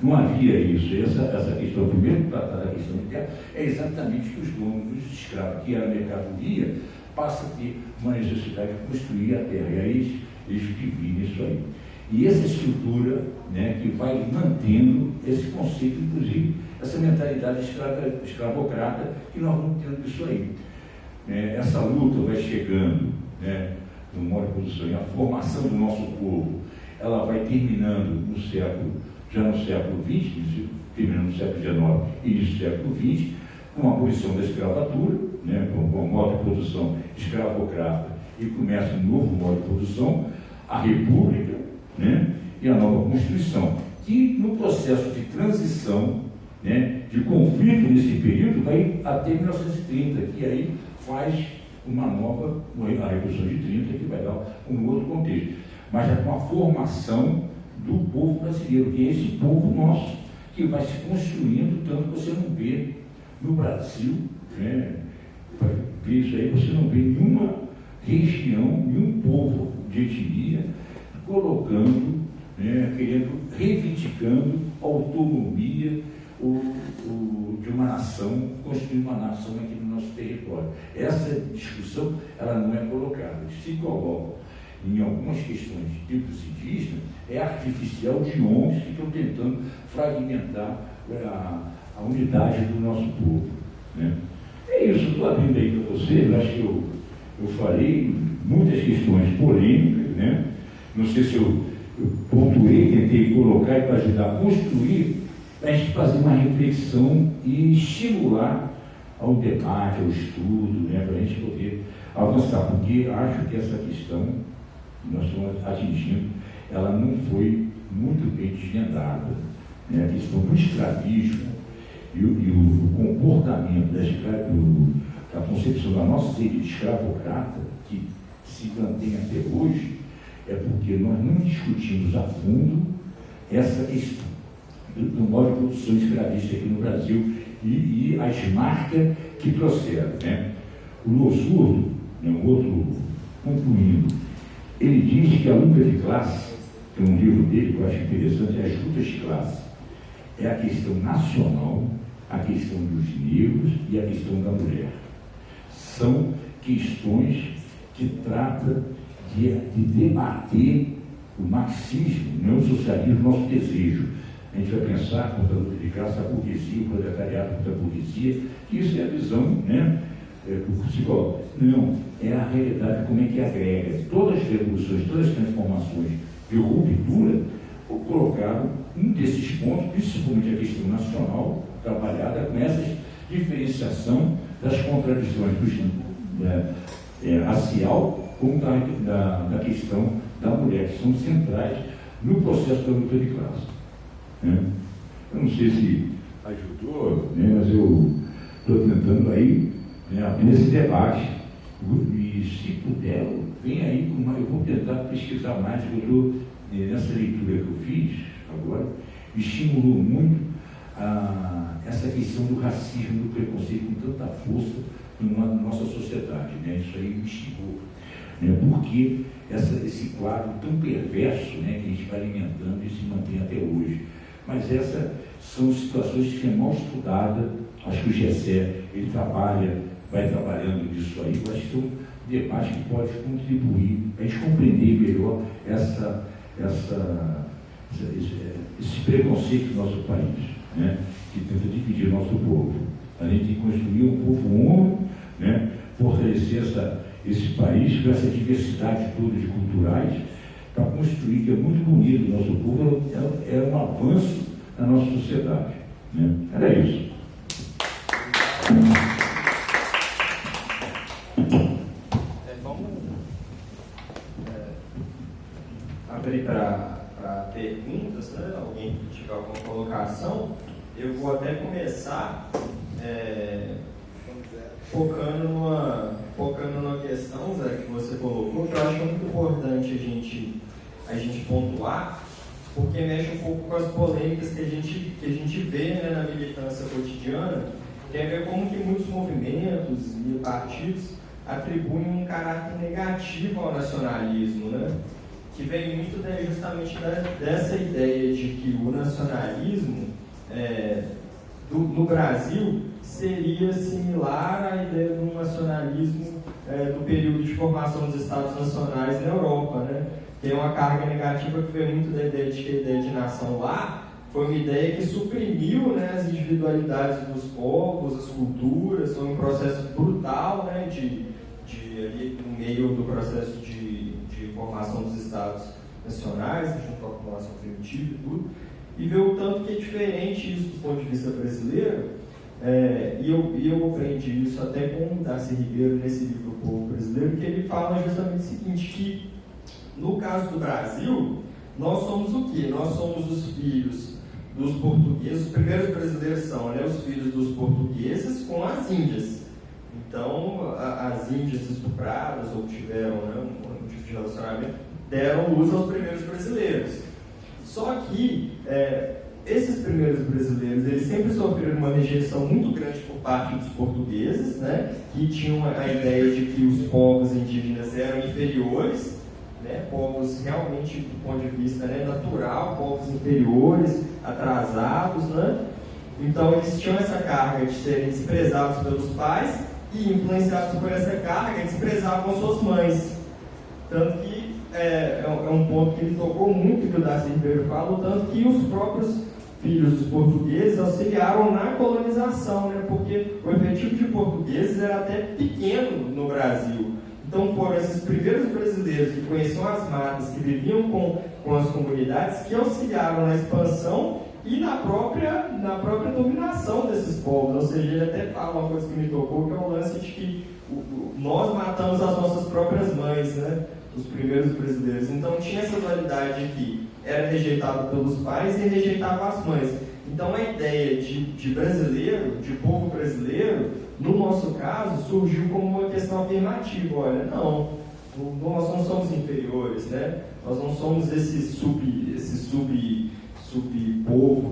S2: não havia isso. Essa questão, primeiro tratar da questão de terra, é exatamente que os donos dos escravos, que era a mercadoria, passam a ter uma necessidade de construir a terra. E aí eles dividem isso aí. E essa estrutura, né, que vai mantendo esse conceito, inclusive, essa mentalidade escravocrata que nós vamos tendo isso aí. Essa luta vai chegando, né, no modo de produção, e a formação do nosso povo, ela vai terminando já no século XX, terminando no século XIX e início do século XX, com a abolição da escravatura, né, com o modo de produção escravocrata, e começa um novo modo de produção, a República, né, e a nova Constituição, que no processo de transição, né, de conflito nesse período, vai até 1930, que aí faz uma nova, a Revolução de 30, que vai dar um outro contexto. Mas é uma formação do povo brasileiro, que é esse povo nosso, que vai se construindo, tanto que você não vê no Brasil, né, ver isso aí, você não vê nenhuma região, nenhum povo de etnia colocando, né, reivindicando a autonomia de uma nação, construir uma nação aqui no nosso território. Essa discussão, ela não é colocada. Se coloca em algumas questões de tipos indígenas, é artificial de ONGs que estão tentando fragmentar a unidade do nosso povo, né? É isso, estou abrindo aí para vocês, acho que eu falei muitas questões polêmicas, né? Não sei se eu pontuei, tentei colocar e para ajudar a construir, para a gente fazer uma reflexão e estimular ao debate, ao estudo, né? Para a gente poder avançar, porque acho que essa questão que nós estamos atingindo, ela não foi muito bem desvendada, né? A questão do escravismo e o comportamento da concepção da nossa ideia de escravocrata, que se mantém até hoje, é porque nós não discutimos a fundo essa questão do modo de produção escravista aqui no Brasil e as marcas que trouxeram, né? O Lossurdo, né, um outro, concluindo, ele diz que a luta de classe, tem um livro dele que eu acho interessante, é As Lutas de Classe, é a questão nacional, a questão dos negros e a questão da mulher. São questões que tratam de debater o marxismo, não o socialismo, nosso desejo. A gente vai pensar contra a luta de classe, a burguesia, o proletariado contra a burguesia, que isso é a visão, né, do psicólogo. Não, é a realidade, como é que agrega. Todas as revoluções, todas as transformações de ruptura colocaram um desses pontos, principalmente a questão nacional, trabalhada com essa diferenciação das contradições racial como da questão da mulher, que são centrais no processo da luta de classe, né? Eu não sei se ajudou, né, mas eu estou tentando aí, né, abrir esse debate, e se puder, vem aí, eu vou tentar pesquisar mais, porque eu estou, nessa leitura que eu fiz agora, me estimulou muito essa questão do racismo, do preconceito com tanta força na nossa sociedade, né? Isso aí me estimulou, né? Porque esse quadro tão perverso, né, que a gente vai alimentando e se mantém até hoje. Mas essas são situações que são mal estudadas. Acho que o GESE, ele vai trabalhando nisso aí. Eu acho que é um debate que pode contribuir para a gente compreender melhor esse preconceito do nosso país, né, que tenta dividir o nosso povo. A gente tem que construir um povo único, né, fortalecer esse país com essa diversidade toda de culturais, para construir, que é muito bonito o nosso povo, é um avanço na nossa sociedade, né? Era isso.
S1: Vamos abrir para perguntas, né? Alguém que tiver alguma colocação. Eu vou até começar focando numa questão, Zé, que você colocou, que eu acho muito importante a gente pontuar, porque mexe um pouco com as polêmicas que a gente vê, né, na militância cotidiana. Tem a ver como que muitos movimentos e partidos atribuem um caráter negativo ao nacionalismo, né? Que vem muito justamente dessa ideia de que o nacionalismo no Brasil seria similar à ideia do nacionalismo do período de formação dos Estados Nacionais na Europa, né? Tem uma carga negativa que vem muito da ideia de que a ideia de nação lá foi uma ideia que suprimiu, né, as individualidades dos povos, as culturas. Foi um processo brutal, né, ali no meio do processo de formação dos Estados Nacionais, junto com a população primitiva e tudo. E ver o tanto que é diferente isso do ponto de vista brasileiro, e eu aprendi isso até com o Darcy Ribeiro nesse livro O Povo Brasileiro, que ele fala justamente o seguinte, que No caso do Brasil, nós somos o quê? Nós somos os filhos dos portugueses, os primeiros brasileiros são, né, os filhos dos portugueses com as índias. Então, as índias estupradas ou tiveram, né, um tipo de relacionamento, deram luz aos primeiros brasileiros. Só que esses primeiros brasileiros, eles sempre sofreram uma rejeição muito grande por parte dos portugueses, né, que tinham a ideia de que os povos indígenas eram inferiores, né, povos realmente, do ponto de vista, né, natural, povos inferiores, atrasados, né? Então eles tinham essa carga de serem desprezados pelos pais e, influenciados por essa carga, desprezavam suas mães. Tanto que é um ponto que ele tocou muito, que o Darcy Ribeiro fala, tanto que os próprios filhos dos portugueses auxiliaram na colonização, né? Porque o efetivo de portugueses era até pequeno no Brasil. Então foram esses primeiros brasileiros que conheciam as matas, que viviam com as comunidades, que auxiliaram na expansão e na própria dominação desses povos. Ou seja, ele até fala uma coisa que me tocou, que é o lance de que nós matamos as nossas próprias mães, né? Os primeiros brasileiros. Então tinha essa dualidade que era rejeitado pelos pais e rejeitava as mães. Então a ideia de brasileiro, de povo brasileiro, no nosso caso, surgiu como uma questão afirmativa. Olha, não, nós não somos inferiores, né? Nós não somos esse subpovo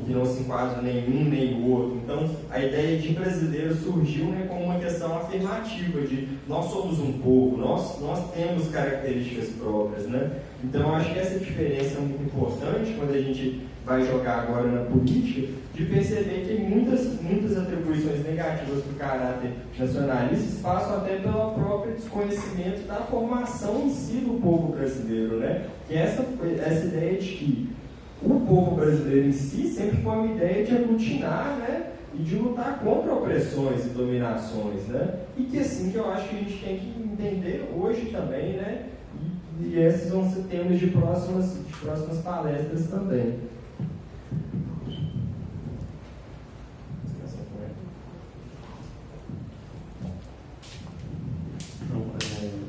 S1: que não se enquadra nenhum nem o outro. Então, a ideia de brasileiro surgiu, né, como uma questão afirmativa de nós somos um povo, nós temos características próprias, né? Então, eu acho que essa diferença é muito importante quando a gente vai jogar agora na política, de perceber que muitas atribuições negativas do caráter nacionalista passam até pelo próprio desconhecimento da formação em si do povo brasileiro, né? Que essa ideia de que o povo brasileiro em si sempre foi uma ideia de aglutinar, né? E de lutar contra opressões e dominações, né? E que assim que eu acho que a gente tem que entender hoje também, né? E esses vão ser temas de próximas palestras também.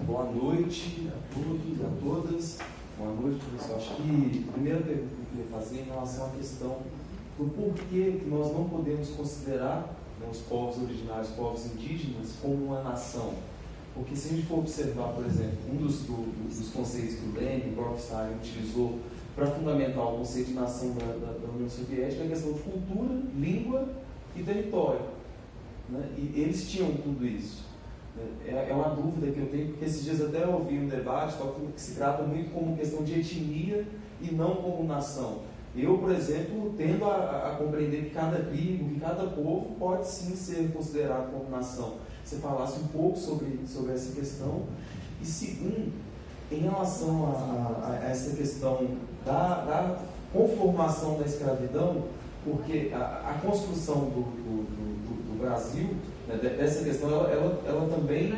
S4: Boa noite a todos e a todas. Boa noite, professor. Acho que a primeira pergunta que eu queria fazer é em relação à questão do porquê que nós não podemos considerar, né, os povos originários, os povos indígenas, como uma nação. Porque se a gente for observar, por exemplo, um dos conceitos que o Lenin, o próprio Stalin, utilizou para fundamentar o conceito de nação da União Soviética, é a questão de cultura, língua e território. Né? E eles tinham tudo isso. É uma dúvida que eu tenho, porque esses dias até eu ouvi um debate que se trata muito como questão de etnia e não como nação. Eu, por exemplo, tendo a compreender que cada tribo, que cada povo pode sim ser considerado como nação. Você falasse um pouco sobre essa questão. E segundo, em relação a essa questão da conformação da escravidão, porque a construção do Brasil, né, dessa questão, ela também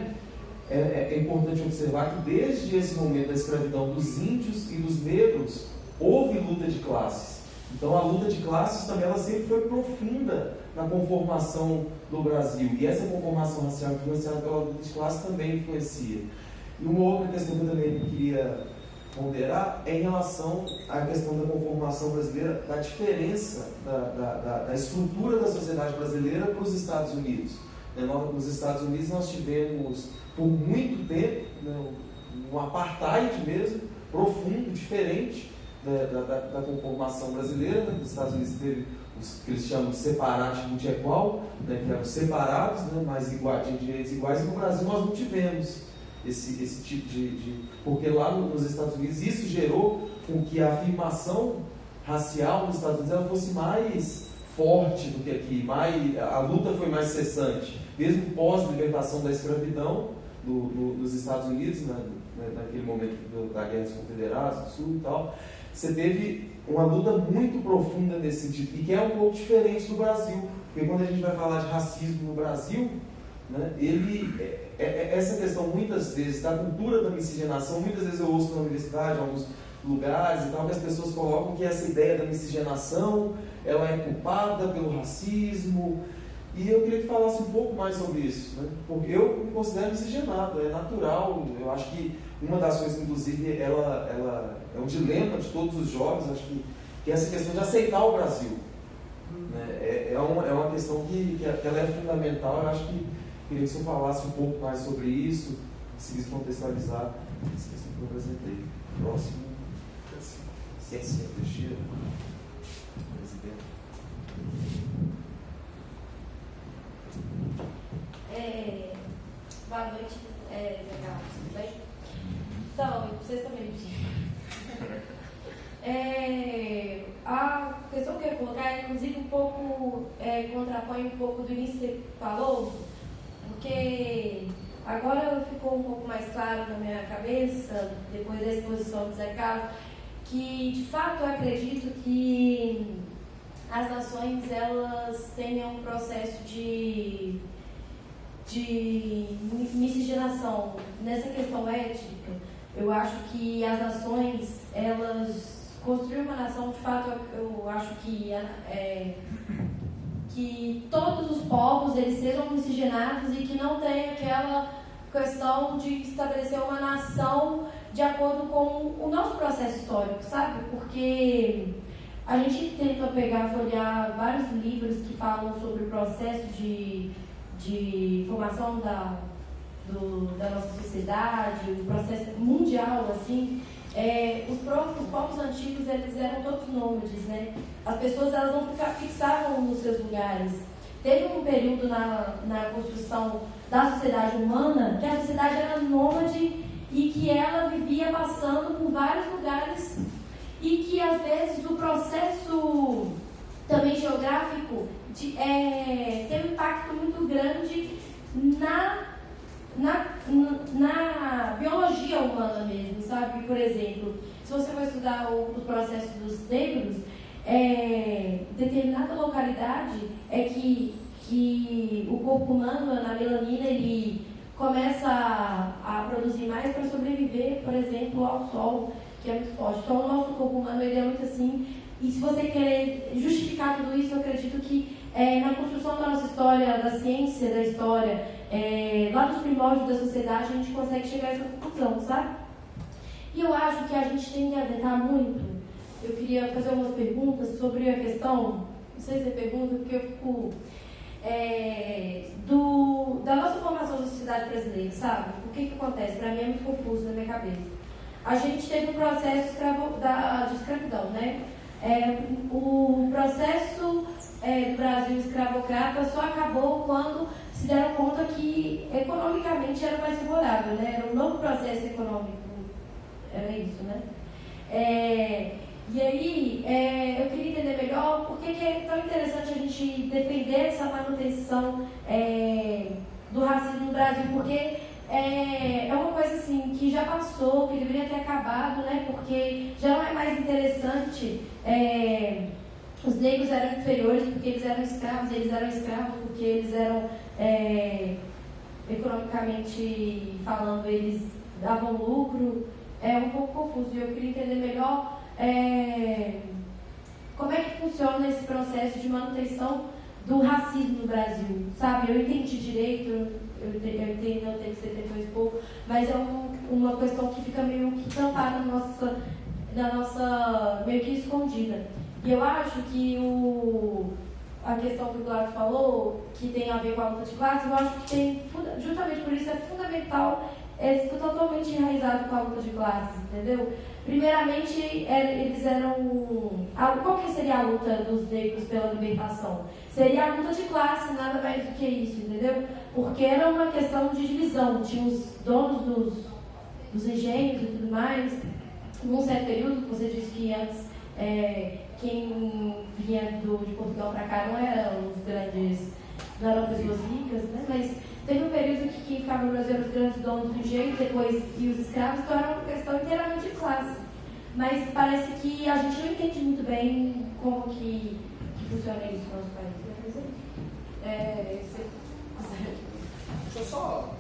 S4: é importante observar que desde esse momento da escravidão dos índios e dos negros, houve luta de classes. Então a luta de classes também ela sempre foi profunda na conformação do Brasil. E essa conformação racial influenciada pela luta de classes também influencia. E uma outra questão que eu também queria ponderar é em relação à questão da conformação brasileira, da diferença da estrutura da sociedade brasileira para os Estados Unidos. Nos Estados Unidos nós tivemos por muito tempo, né, um apartheid mesmo, profundo, diferente da conformação brasileira. Né? Nos Estados Unidos teve os que eles chamam de separate mutual, né, que eram separados, né, mas de direitos iguais, e no Brasil nós não tivemos esse tipo de... Porque lá nos Estados Unidos isso gerou com que a afirmação racial nos Estados Unidos ela fosse mais forte do que aqui, a luta foi mais cessante, mesmo pós-libertação da escravidão nos Estados Unidos, naquele momento da Guerra dos Confederados, do Sul e tal, você teve uma luta muito profunda nesse sentido, e que é um pouco diferente do Brasil, porque quando a gente vai falar de racismo no Brasil, né, essa questão muitas vezes da cultura da miscigenação, muitas vezes eu ouço na universidade, em alguns lugares e tal, que as pessoas colocam que essa ideia da miscigenação ela é culpada pelo racismo, E eu queria que falasse um pouco mais sobre isso, né? Porque eu me considero miscigenado, é natural. Eu acho que uma das coisas, inclusive, ela é um dilema de todos os jovens, acho que é essa questão de aceitar o Brasil. Né? É uma questão que ela é fundamental. Eu acho que queria que você falasse um pouco mais sobre isso, conseguisse contextualizar essa questão que eu apresentei. Próximo. Ciência, Teixeira, presidente.
S5: Boa noite, legal, tudo bem? Então, vocês também a questão que eu ia colocar, inclusive, um pouco contrapõe um pouco do início que você falou, porque agora ficou um pouco mais claro na minha cabeça, depois da exposição do Zé Carlos, que de fato eu acredito que as nações elas tenham um processo de miscigenação. Nessa questão étnica, eu acho que as nações, elas construir uma nação, de fato, eu acho que todos os povos eles sejam miscigenados e que não tenha aquela questão de estabelecer uma nação de acordo com o nosso processo histórico, sabe? Porque a gente tenta folhear vários livros que falam sobre o processo de formação da nossa sociedade, o processo mundial, assim. Os povos antigos, eles eram todos nômades, né? As pessoas, elas não fixavam nos seus lugares. Teve um período na construção da sociedade humana que a sociedade era nômade e que ela vivia passando por vários lugares e que, às vezes, o processo também geográfico tem um impacto muito grande na biologia humana mesmo, sabe? Por exemplo, se você for estudar os processos dos negros, determinada localidade que o corpo humano, na melanina, ele começa a produzir mais para sobreviver, por exemplo, ao sol, que é muito forte. Então, o nosso corpo humano ele é muito assim. E se você querer justificar tudo isso, eu acredito que na construção da nossa história, da ciência da história, lá dos primórdios da sociedade, a gente consegue chegar a essa conclusão, sabe? E eu acho que a gente tem que adentrar muito. Eu queria fazer algumas perguntas sobre a questão, não sei se é pergunta, porque eu fico... da nossa formação da sociedade brasileira, sabe? O que acontece? Para mim é muito confuso na minha cabeça. A gente teve um processo de escravidão, né? O processo do Brasil escravocrata só acabou quando se deram conta que economicamente era mais favorável, né? Era um novo processo econômico, era isso, né? E aí, eu queria entender melhor por que é tão interessante a gente defender essa manutenção do racismo no Brasil, porque é uma coisa assim que já passou, que deveria ter acabado, né? Porque já não é mais interessante. Os negros eram inferiores porque eles eram escravos porque eles eram, economicamente falando, eles davam lucro. É um pouco confuso e eu queria entender melhor como é que funciona esse processo de manutenção do racismo no Brasil, sabe? Eu entendi direito, eu entendo, eu tenho que ser depois pouco, mas é uma questão que fica meio que tampada na nossa meio que escondida. E eu acho que a questão que o Glauco falou, que tem a ver com a luta de classes, eu acho que tem, justamente por isso é fundamental, totalmente enraizado com a luta de classes, entendeu? Primeiramente, eles eram... Qual que seria a luta dos negros pela libertação? Seria a luta de classe, nada mais do que isso, entendeu? Porque era uma questão de divisão. Tinha os donos dos engenhos e tudo mais. Num certo período, você disse que antes quem vinha de Portugal para cá não eram os grandes... Não eram pessoas ricas, né? Mas teve um período que quem ficava no Brasil eram os grandes donos do engenho, depois e os escravos, então era uma questão inteiramente de classe. Mas parece que a gente não entende muito bem como que funciona isso no nosso país.
S3: Deixa eu só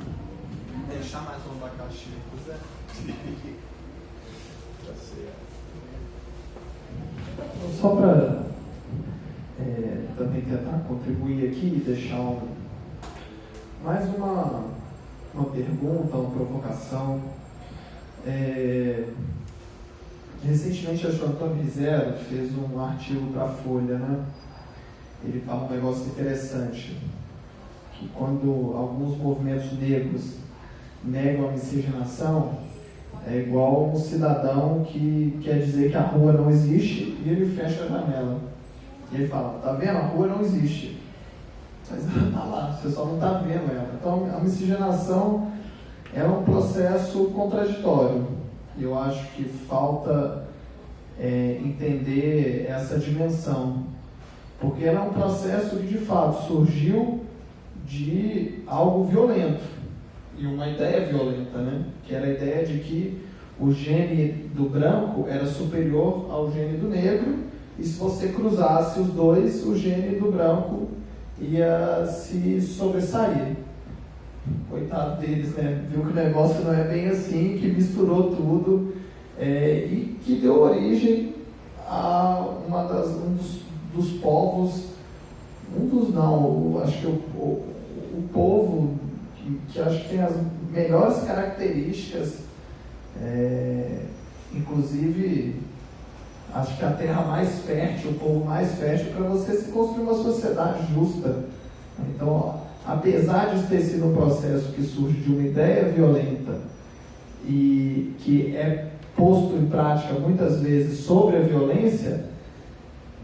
S3: deixar mais um da caixinha pro Zé.
S1: Só para também
S3: tentar contribuir aqui e deixar mais uma pergunta, uma provocação. Recentemente, acho que o Antônio Rizero fez um artigo para a Folha, né? Ele fala um negócio interessante, que quando alguns movimentos negros negam a miscigenação, é igual um cidadão que quer dizer que a rua não existe e ele fecha a janela. E ele fala, tá vendo? A rua não existe. Mas ela está lá, você só não está vendo ela. Então, a miscigenação é um processo contraditório. E eu acho que falta entender essa dimensão. Porque era um processo que, de fato, surgiu de algo violento. E uma ideia violenta, né? Que era a ideia de que o gene do branco era superior ao gene do negro, e se você cruzasse os dois, o gene do branco ia se sobressair. Coitado deles, né? Viu que o negócio não é bem assim, que misturou tudo e que deu origem a dos povos, acho que o povo que acho que tem as melhores características, inclusive acho que a terra mais fértil, o povo mais fértil para você se construir uma sociedade justa. Então, apesar de ter sido um processo que surge de uma ideia violenta e que é posto em prática muitas vezes sobre a violência,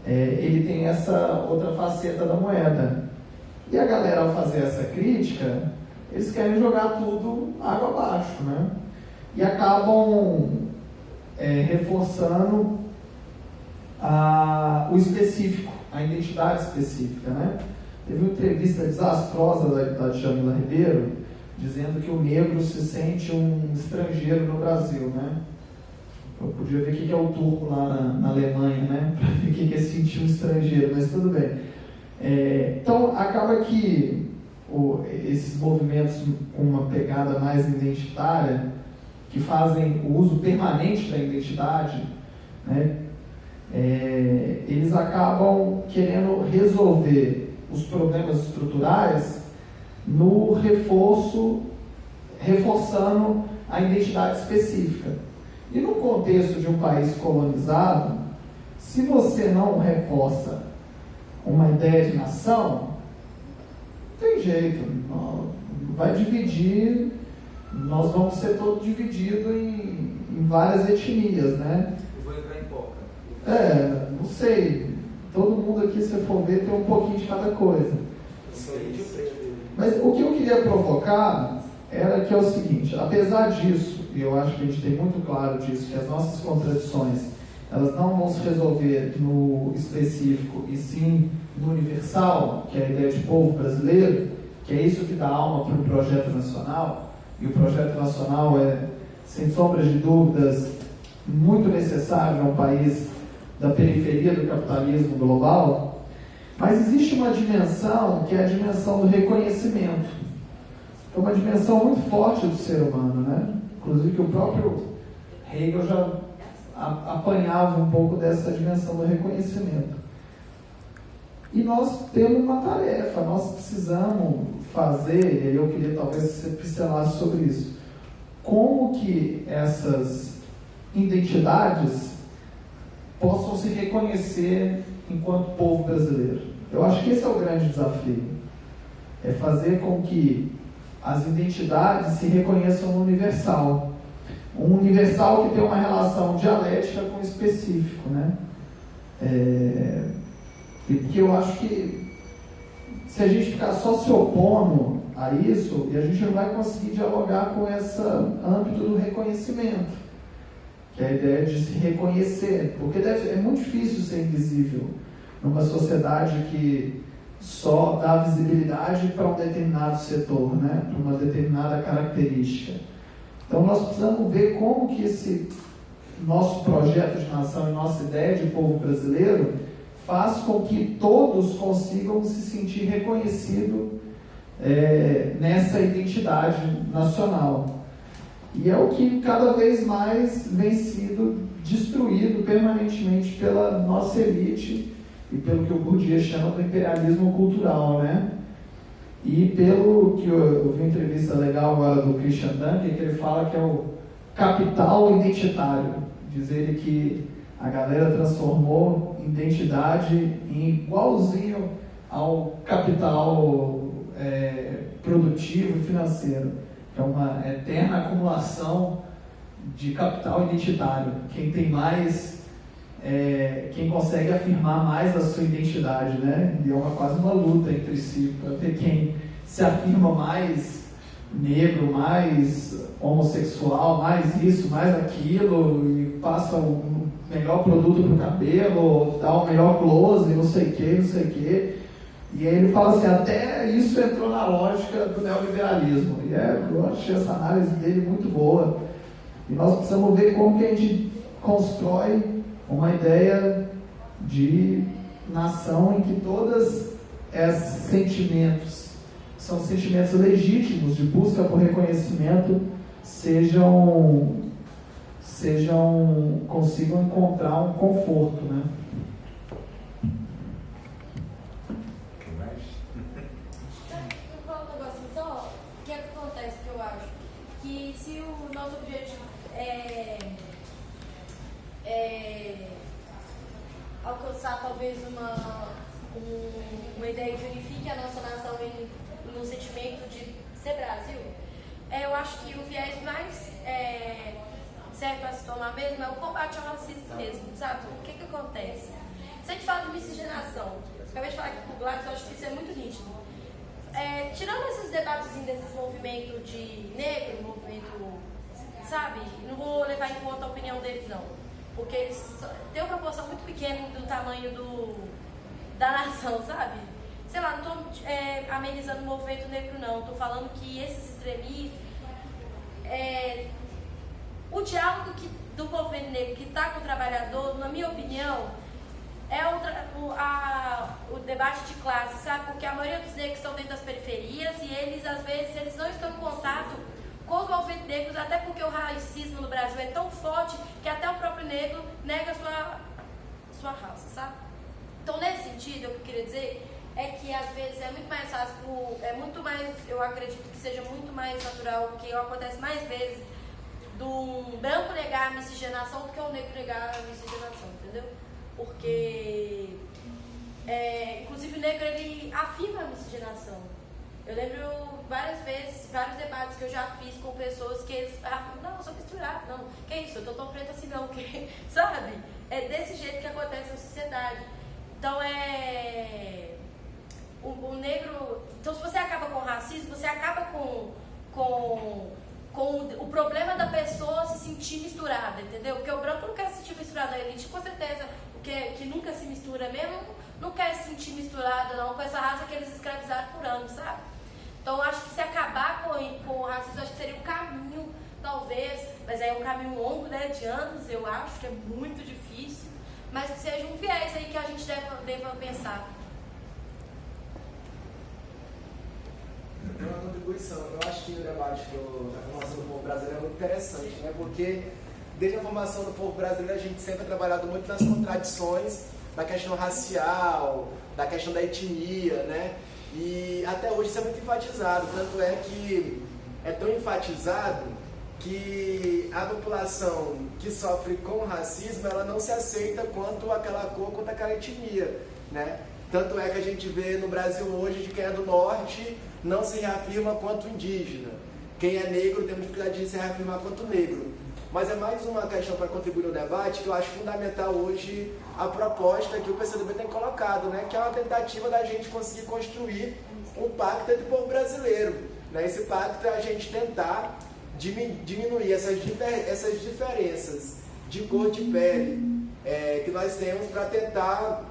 S3: ele tem essa outra faceta da moeda. E a galera, ao fazer essa crítica, eles querem jogar tudo água abaixo, né? E acabam reforçando o específico, a identidade específica, né? Teve uma entrevista desastrosa da Djamila Ribeiro, dizendo que o negro se sente um estrangeiro no Brasil, né? Eu podia ver o que é o turco lá na Alemanha, né? Para ver o que é sentir um estrangeiro, mas tudo bem. Então, acaba que esses movimentos com uma pegada mais identitária, que fazem o uso permanente da identidade, né? Eles acabam querendo resolver os problemas estruturais no reforçando a identidade específica. E no contexto de um país colonizado, se você não reforça uma ideia de nação, não tem jeito, vai dividir, nós vamos ser todos divididos em várias etnias, né?
S4: Eu vou entrar em Poca.
S3: Não sei, todo mundo aqui, se for ver, tem um pouquinho de cada coisa. Mas o que eu queria provocar era que é o seguinte, apesar disso, e eu acho que a gente tem muito claro disso, que as nossas contradições, elas não vão se resolver no específico, e sim no universal, que é a ideia de povo brasileiro, que é isso que dá alma para o projeto nacional, e o projeto nacional é, sem sombra de dúvidas, muito necessário a um país da periferia do capitalismo global, mas existe uma dimensão que é a dimensão do reconhecimento. É uma dimensão muito forte do ser humano, né? Inclusive que o próprio Hegel já apanhava um pouco dessa dimensão do reconhecimento. E nós temos uma tarefa, nós precisamos fazer, e aí eu queria talvez que você pincelasse sobre isso, como que essas identidades possam se reconhecer enquanto povo brasileiro. Eu acho que esse é o grande desafio, é fazer com que as identidades se reconheçam no universal. Um universal que tem uma relação dialética com o específico, né? Porque eu acho que se a gente ficar só se opondo a isso, a gente não vai conseguir dialogar com esse âmbito do reconhecimento, que é a ideia de se reconhecer, porque é muito difícil ser invisível numa sociedade que só dá visibilidade para um determinado setor, né? Para uma determinada característica. Então nós precisamos ver como que esse nosso projeto de nação e nossa ideia de povo brasileiro faz com que todos consigam se sentir reconhecidos nessa identidade nacional. E é o que cada vez mais vem sido destruído permanentemente pela nossa elite e pelo que o Bourdieu chama do imperialismo cultural, né? E pelo que eu vi uma entrevista legal agora do Christian Dunker, que ele fala que é o capital identitário. Diz ele que a galera transformou identidade em igualzinho ao capital produtivo e financeiro. É uma eterna acumulação de capital identitário. Quem tem mais, quem consegue afirmar mais a sua identidade, né? E é quase uma luta entre si, para ver quem se afirma mais negro, mais homossexual, mais isso, mais aquilo, e passa o melhor produto para o cabelo, dá o melhor close, não sei o que. E aí ele fala assim, até isso entrou na lógica do neoliberalismo. E eu achei essa análise dele muito boa. E nós precisamos ver como que a gente constrói uma ideia de nação em que todos esses sentimentos são sentimentos legítimos de busca por reconhecimento consigam encontrar um conforto, né?
S5: Se o nosso objetivo é alcançar talvez uma ideia que unifique a nossa nação no sentimento de ser Brasil, eu acho que o viés mais certo a se tomar mesmo é o combate ao racismo mesmo, sabe? O que acontece? Se a gente fala de miscigenação, acabei de falar aqui com o Gladys, eu acho que isso é muito nítido. Tirando esses debates desses movimentos de negro, movimento, sabe? Não vou levar em conta a opinião deles, não. Porque eles têm uma proporção muito pequena do tamanho da nação, sabe? Sei lá, não estou amenizando o movimento negro, não. Estou falando que esses extremistas, o diálogo do movimento negro que está com o trabalhador, na minha opinião, é o debate de classe, sabe? Porque a maioria dos negros estão dentro das periferias e eles, às vezes, eles não estão em contato com os movimentos negros, até porque o racismo no Brasil é tão forte que até o próprio negro nega sua raça, sabe? Então, nesse sentido, o que eu queria dizer é que, às vezes, é muito mais fácil, eu acredito que seja muito mais natural, que acontece mais vezes, do branco negar a miscigenação do que o negro negar a miscigenação, entendeu? Porque, inclusive, o negro, ele afirma a miscigenação. Eu lembro vários debates que eu já fiz com pessoas que eles afirmam, não, eu sou misturado, não, que isso, eu tô tão preta assim não, sabe? É desse jeito que acontece na sociedade. Então, o negro, então se você acaba com o racismo, você acaba com o problema da pessoa se sentir misturada, entendeu? Porque o branco não quer se sentir misturado, a elite com certeza, que nunca se mistura mesmo, não quer se sentir misturada não com essa raça que eles escravizaram por anos, sabe? Então eu acho que se acabar com o racismo, eu acho que seria um caminho, talvez, mas é um caminho longo, né, de anos, eu acho que é muito difícil, mas que seja um viés aí que a gente deva pensar.
S6: Tem uma contribuição. Eu acho que o debate da formação do povo brasileiro é muito interessante, né? Porque desde a formação do povo brasileiro a gente sempre ha trabalhado muito nas contradições da questão racial, da questão da etnia, né? E até hoje isso é muito enfatizado, tanto é que é tão enfatizado que a população que sofre com racismo, ela não se aceita quanto aquela cor, quanto aquela etnia, né? Tanto é que a gente vê no Brasil hoje de quem é do norte não se reafirma quanto indígena. Quem é negro tem dificuldade de se reafirmar quanto negro. Mas é mais uma questão para contribuir no debate que eu acho fundamental hoje a proposta que o PCdoB tem colocado, né? Que é uma tentativa da gente conseguir construir um pacto entre o povo brasileiro, né? Esse pacto é a gente tentar diminuir essas diferenças de cor de pele que nós temos para tentar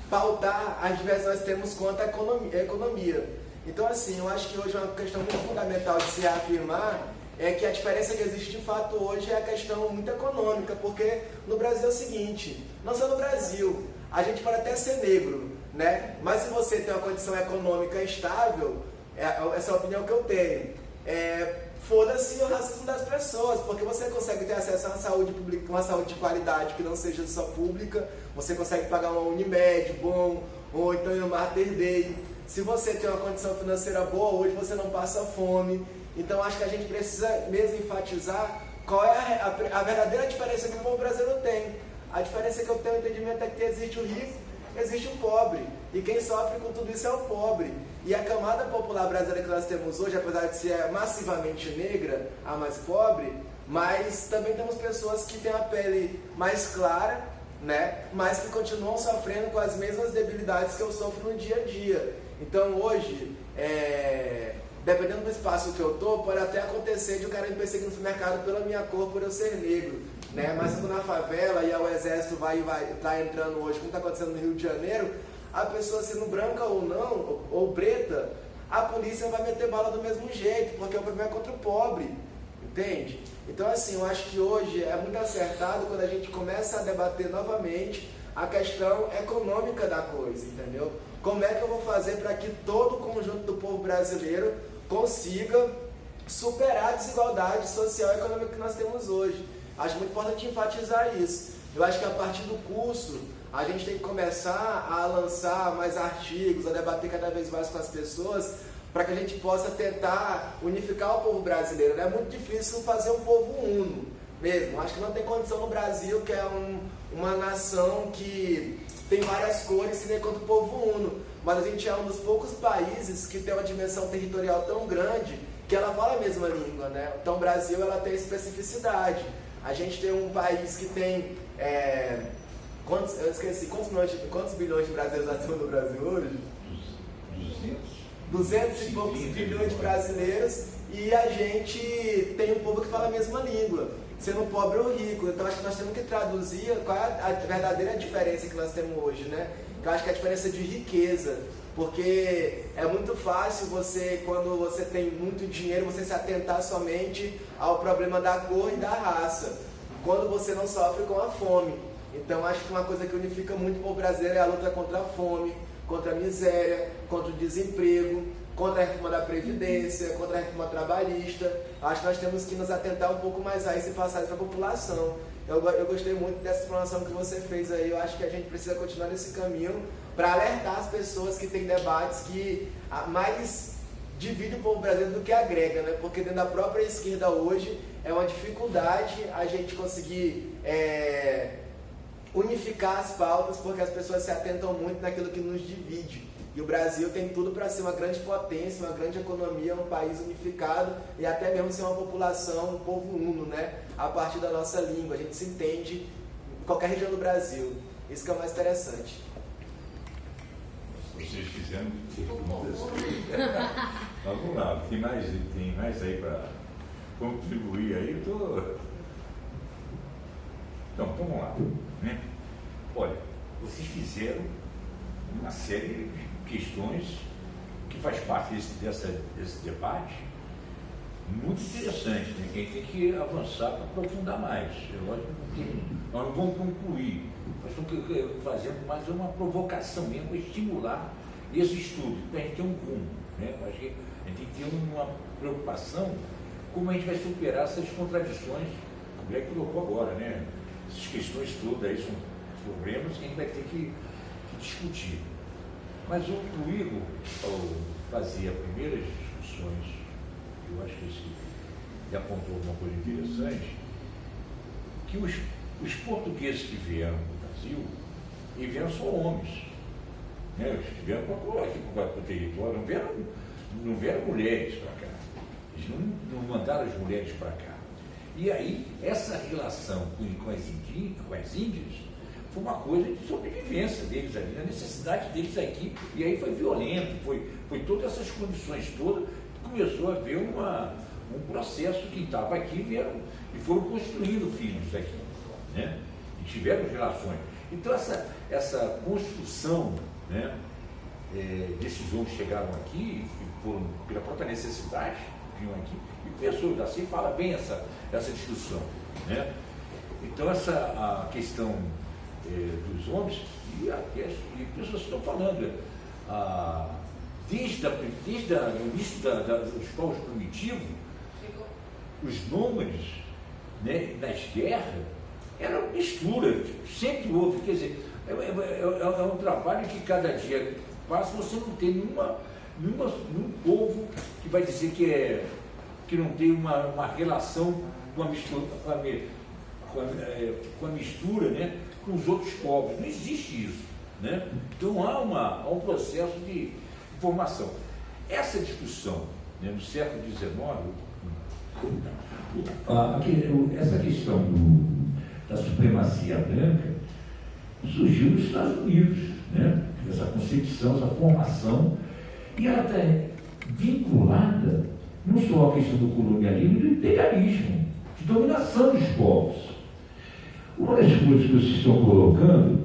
S6: pautar as diversões que temos quanto à economia. Então, assim, eu acho que hoje uma questão muito fundamental de se reafirmar é que a diferença que existe de fato hoje é a questão muito econômica, porque no Brasil é o seguinte, não só no Brasil, a gente pode até ser negro, né? Mas se você tem uma condição econômica estável, essa é a opinião que eu tenho, foda-se o racismo das pessoas, porque você consegue ter acesso a uma saúde pública, uma saúde de qualidade que não seja só pública, você consegue pagar uma Unimed bom, ou então em uma Mater Dei. Se você tem uma condição financeira boa, hoje você não passa fome. Então acho que a gente precisa mesmo enfatizar qual é a verdadeira diferença que o povo brasileiro tem. A diferença que eu tenho entendimento é que existe o rico, existe o pobre. E quem sofre com tudo isso é o pobre. E a camada popular brasileira que nós temos hoje, apesar de ser massivamente negra, a mais pobre, mas também temos pessoas que têm a pele mais clara, né? Mas que continuam sofrendo com as mesmas debilidades que eu sofro no dia a dia. Então hoje, dependendo do espaço que eu estou, pode até acontecer de o cara me perseguir no supermercado pela minha cor, por eu ser negro, né? Mas quando na favela e o exército vai tá entrando hoje, como está acontecendo no Rio de Janeiro, a pessoa sendo branca ou não, ou preta, a polícia vai meter bala do mesmo jeito, porque o problema é contra o pobre, entende? Então assim, eu acho que hoje é muito acertado quando a gente começa a debater novamente a questão econômica da coisa, entendeu? Como é que eu vou fazer para que todo o conjunto do povo brasileiro consiga superar a desigualdade social e econômica que nós temos hoje? Acho muito importante enfatizar isso. Eu acho que a partir do curso a gente tem que começar a lançar mais artigos, a debater cada vez mais com as pessoas, para que a gente possa tentar unificar o povo brasileiro. Não é muito difícil fazer um povo uno mesmo. Acho que não tem condição no Brasil, que é uma nação que tem várias cores, se nem quanto o povo uno. Mas a gente é um dos poucos países que tem uma dimensão territorial tão grande que ela fala a mesma língua, né? Então o Brasil ela tem especificidade. A gente tem um país que tem... eu esqueci, quantos bilhões de brasileiros nós temos no Brasil hoje? 200 e poucos bilhões de brasileiros, e a gente tem um povo que fala a mesma língua, sendo o pobre ou rico. Então acho que nós temos que traduzir qual é a verdadeira diferença que nós temos hoje, né? Eu acho que é a diferença de riqueza, porque é muito fácil você, quando você tem muito dinheiro, você se atentar somente ao problema da cor e da raça, quando você não sofre com a fome. Então acho que uma coisa que unifica muito o povo brasileiro é a luta contra a fome, contra a miséria, contra o desemprego, contra a reforma da Previdência, contra a reforma trabalhista. Acho que nós temos que nos atentar um pouco mais a isso e passar isso para a população. Eu gostei muito dessa explanação que você fez aí. Eu acho que a gente precisa continuar nesse caminho para alertar as pessoas que têm debates que mais dividem o povo brasileiro do que agrega, né? Porque dentro da própria esquerda hoje é uma dificuldade a gente conseguir unificar as pautas, porque as pessoas se atentam muito naquilo que nos divide. E o Brasil tem tudo para ser uma grande potência, uma grande economia, um país unificado e até mesmo ser uma população, um povo uno, né? A partir da nossa língua, a gente se entende em qualquer região do Brasil. Isso que é o mais interessante.
S2: Vocês fizeram perguntas. Vamos lá, tem mais aí para contribuir aí? Então, vamos lá. Né? Olha, vocês fizeram uma série de questões que faz parte desse debate muito interessante, né? Que a gente tem que avançar para aprofundar mais. É lógico que nós não vamos concluir, nós estamos fazendo mais uma provocação mesmo para estimular esse estudo, para a gente ter um rumo. Né? Acho que a gente tem que ter uma preocupação como a gente vai superar essas contradições que o Greg colocou agora, né? Essas questões todas aí são problemas que a gente vai ter que discutir. Mas o Igor, ao fazer as primeiras discussões, eu acho que ele apontou alguma coisa interessante, que os portugueses que vieram para o Brasil, e vieram só homens. Né? Eles vieram para o território, não vieram mulheres para cá. Eles não mandaram as mulheres para cá. E aí, essa relação com as índias foi uma coisa de sobrevivência deles ali, a necessidade deles aqui, e aí foi violento, foi todas essas condições todas, começou a haver um processo que estava aqui e foram construindo filhos aqui, né? E tiveram relações. Então essa construção, né, desses homens chegaram aqui, foram pela própria necessidade, vinham aqui, e pessoas assim fala bem essa discussão, né? Então a questão dos homens e pessoas estão falando desde o início dos povos primitivos, os nômades, né, das guerras, era uma mistura, sempre houve, quer dizer, é um trabalho que cada dia passa, você não tem nenhum povo que vai dizer que não tem uma relação com a mistura, com a mistura, né, com os outros povos. Não existe isso, né? Então há um processo de formação. Essa discussão, né, no século XIX, essa questão da supremacia branca surgiu nos Estados Unidos, né? Essa concepção, essa formação, e ela está vinculada não só à questão do colonialismo, do imperialismo, de dominação dos povos. Uma das coisas que vocês estão colocando,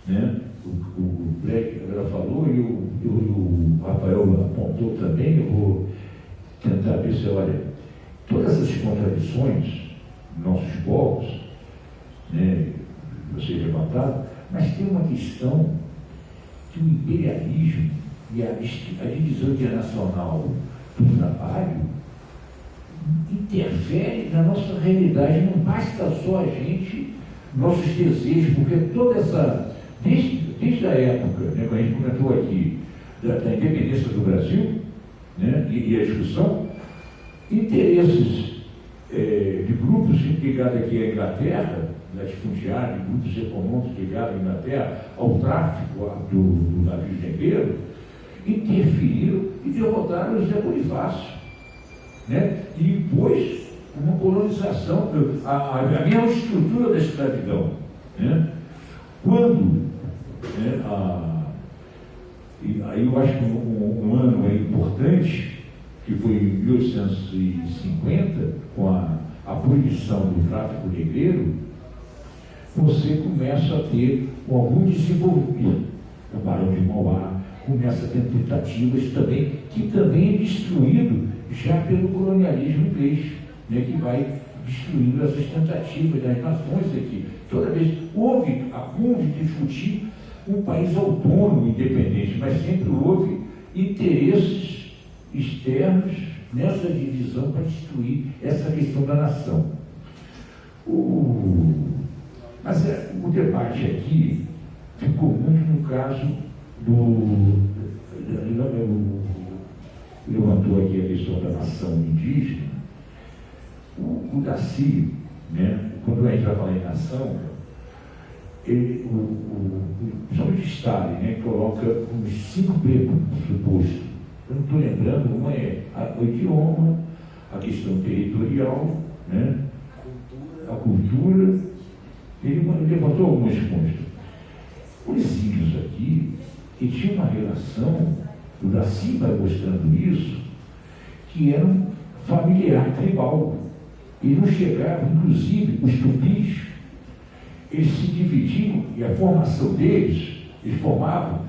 S2: né, o Black agora falou e o Rafael apontou também, eu vou tentar ver se olha, todas essas contradições dos nossos povos, né, vocês levantaram, mas tem uma questão que o imperialismo e a divisão internacional do trabalho interfere na nossa realidade, não basta só a gente, nossos desejos, porque toda essa, desde a época, né, quando a gente comentou aqui, da independência do Brasil, né, e a discussão, interesses de grupos ligados aqui à Inglaterra, latifundiários, de grupos econômicos ligados à Inglaterra, ao tráfico do navio negreiro, interferiram e derrotaram o José Bonifácio, né? E impôs uma colonização, a mesma estrutura da escravidão, né? Quando, né, aí eu acho que um ano importante, que foi em 1850, com a proibição do tráfico negreiro, você começa a ter algum desenvolvimento. O Barão de Mauá começa a ter tentativas também, que também é destruído já pelo colonialismo inglês, né, que vai destruindo essas tentativas das nações aqui. Toda vez houve a ponto de discutir um país autônomo, independente, mas sempre houve interesses externos nessa divisão para destruir essa questão da nação. Mas o debate aqui ficou muito no caso levantou aqui a questão da nação indígena. O Daci, né, quando a gente vai falar em nação, principalmente Stalin, né, coloca uns 5 pressupostos. Eu não estou lembrando, uma é o idioma, a questão territorial, né, a cultura. Ele levantou alguns pontos. Os índios aqui, que tinham uma relação, o Daci vai mostrando isso, que era um familiar tribal. E não chegavam, inclusive, os tupis, eles se dividiam, e a formação deles, eles formavam,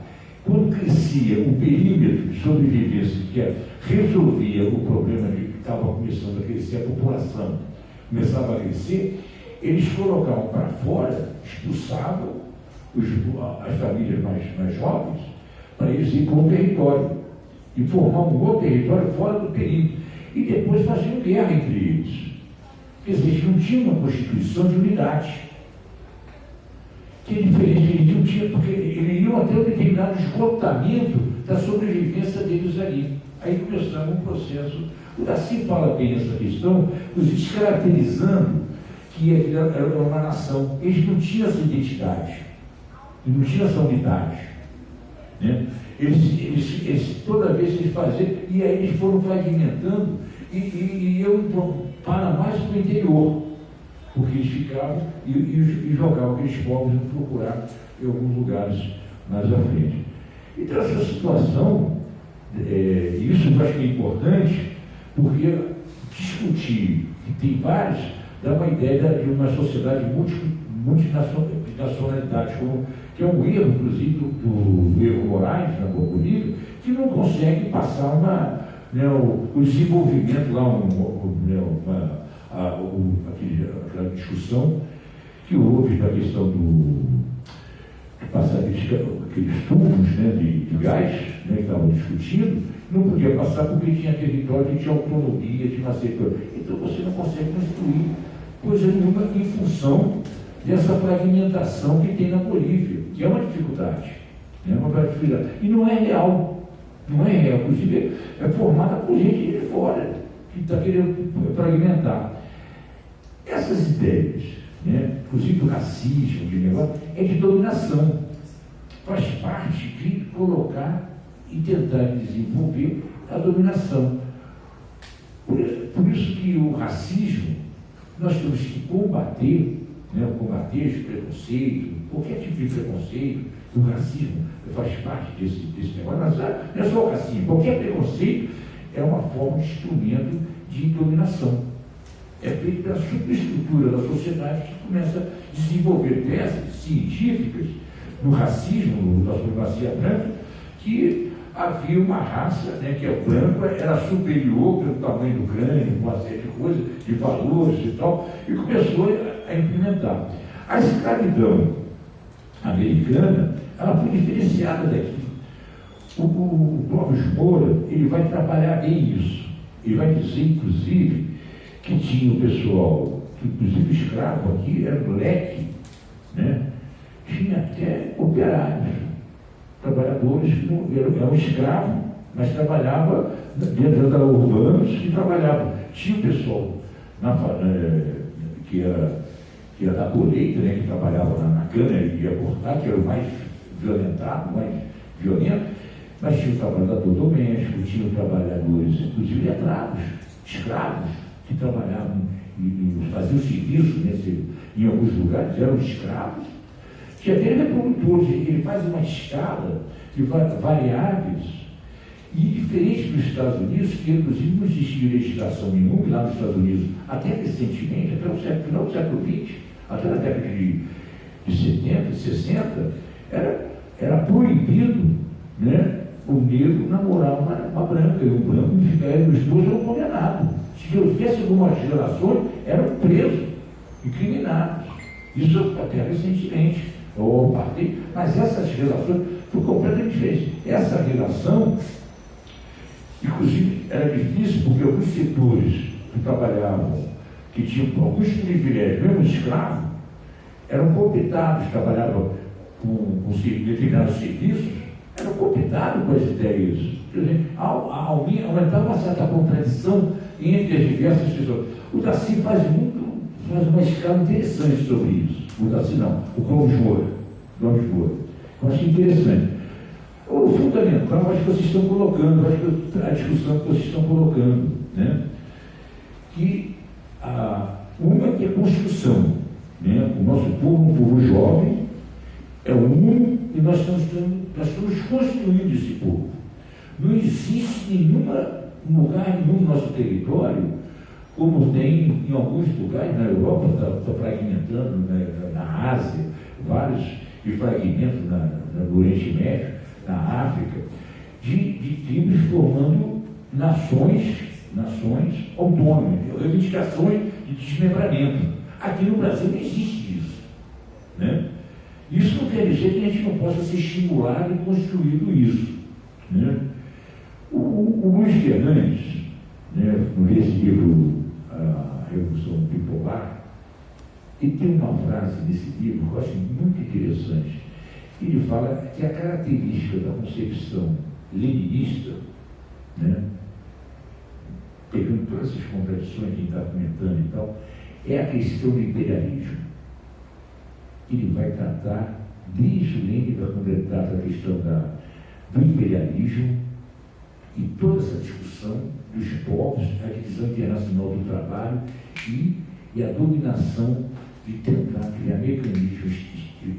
S2: quando crescia o perímetro de sobrevivência, que resolvia o problema de que estava começando a crescer, a população começava a crescer, eles colocavam para fora, expulsavam as famílias mais jovens, para eles ir para um território, e formar um outro território fora do perímetro, e depois faziam guerra entre eles. Quer dizer, eles não tinham uma constituição de unidade. Que é diferente, eles não tinham, porque eles iam até um determinado esgotamento da sobrevivência deles ali. Aí começava um processo. O Daci fala bem essa questão, os descaracterizando que era uma nação. Eles não tinham essa identidade, eles não tinham essa unidade, né? Eles toda vez eles faziam, e aí eles foram fragmentando e eu para mais para o interior, porque eles ficavam e jogavam aqueles povos e procuravam em alguns lugares mais à frente. Então essa situação, isso eu acho que é importante, porque discutir, que tem vários, dá uma ideia de uma sociedade multinacionalidade, que é um erro, inclusive, do Evo Morales, na Bolívia, que não consegue passar o desenvolvimento lá, aquela discussão que houve na questão de passar aqueles tubos, né, de gás, né, que estavam discutindo, não podia passar porque tinha território, tinha autonomia, tinha uma setor. Então você não consegue construir coisa nenhuma em função dessa fragmentação que tem na Bolívia, que é uma dificuldade. É uma dificuldade. E não é real. Não é real. Inclusive, é formada por gente de fora, que está querendo fragmentar. Essas ideias, né, inclusive o racismo, de negócio, é de dominação. Faz parte de colocar e tentar desenvolver a dominação. Por isso que o racismo, nós temos que combater, né, combater esse preconceito, qualquer tipo de preconceito. O racismo faz parte desse negócio. Mas não é só o racismo, qualquer preconceito é uma forma de instrumento de dominação. É feito pela superestrutura da sociedade que começa a desenvolver teses científicas no racismo, na supremacia branca, que havia uma raça, né, que é branca, era superior pelo tamanho do crânio, uma série de coisas, de valores e tal, e começou a implementar. A escravidão americana, ela foi diferenciada daqui. O Clóvis Moura, ele vai trabalhar bem isso. Ele vai dizer, inclusive, que tinha o pessoal, que, inclusive escravo aqui, era moleque, né? Tinha até operários, trabalhadores que não eram escravos, mas trabalhavam dentro da urbanos que trabalhavam. Tinha o pessoal que era da colheita, né, que trabalhava na cana e ia cortar, que era o mais violentado, mais violento, mas tinha o trabalhador doméstico, tinha os trabalhadores, inclusive letrados, escravos, que trabalhavam e faziam serviço, né, em alguns lugares eram escravos. Tinha até reprodutores, ele faz uma escala de variáveis, e diferente dos Estados Unidos, que inclusive não existia legislação nenhuma, lá nos Estados Unidos, até recentemente, até o final do século XX, até na década de 70, 60, era proibido, né, o negro namorar uma branca, e o branco ficar, os dois eram condenados. Se houvesse algumas relações, eram presos, incriminados. Isso até recentemente, ou parte, mas essas relações foram completamente diferentes. Essa relação, inclusive, era difícil porque alguns setores que trabalhavam, que tinham alguns privilégios, mesmo escravos, eram cooptados, trabalhavam com determinados serviços, eram cooptados com as ideias. Quer dizer, aumentava uma certa contradição entre as diversas pessoas. O Daci faz uma escala interessante sobre isso. O Daci não, o Clóvis Moura. Eu acho interessante. O fundamental, acho que vocês estão colocando, acho que a discussão que vocês estão colocando, né? Que uma que é construção, né? O nosso povo é um povo jovem, é um, e nós estamos construindo esse povo. Não existe nenhum lugar no nosso território, como tem em alguns lugares na Europa, está fragmentando, né, na Ásia, vários de fragmentos no Oriente Médio, na África, de tribos formando nações autônomas, reivindicações de desmembramento. Aqui no Brasil não existe isso, né? Isso não quer dizer que a gente não possa ser estimulado e construído isso, né? O Luiz Fernandes, né, nesse livro A Revolução Bipolar, ele tem uma frase nesse livro que eu acho muito interessante. Ele fala que a característica da concepção leninista, né, pegando todas essas contradições que a gente está comentando e tal, é a questão do imperialismo. Ele vai tratar, desde o Lenin, quando ele trata a questão do imperialismo e toda essa discussão dos povos, a divisão internacional do trabalho e a dominação de tentar criar mecanismos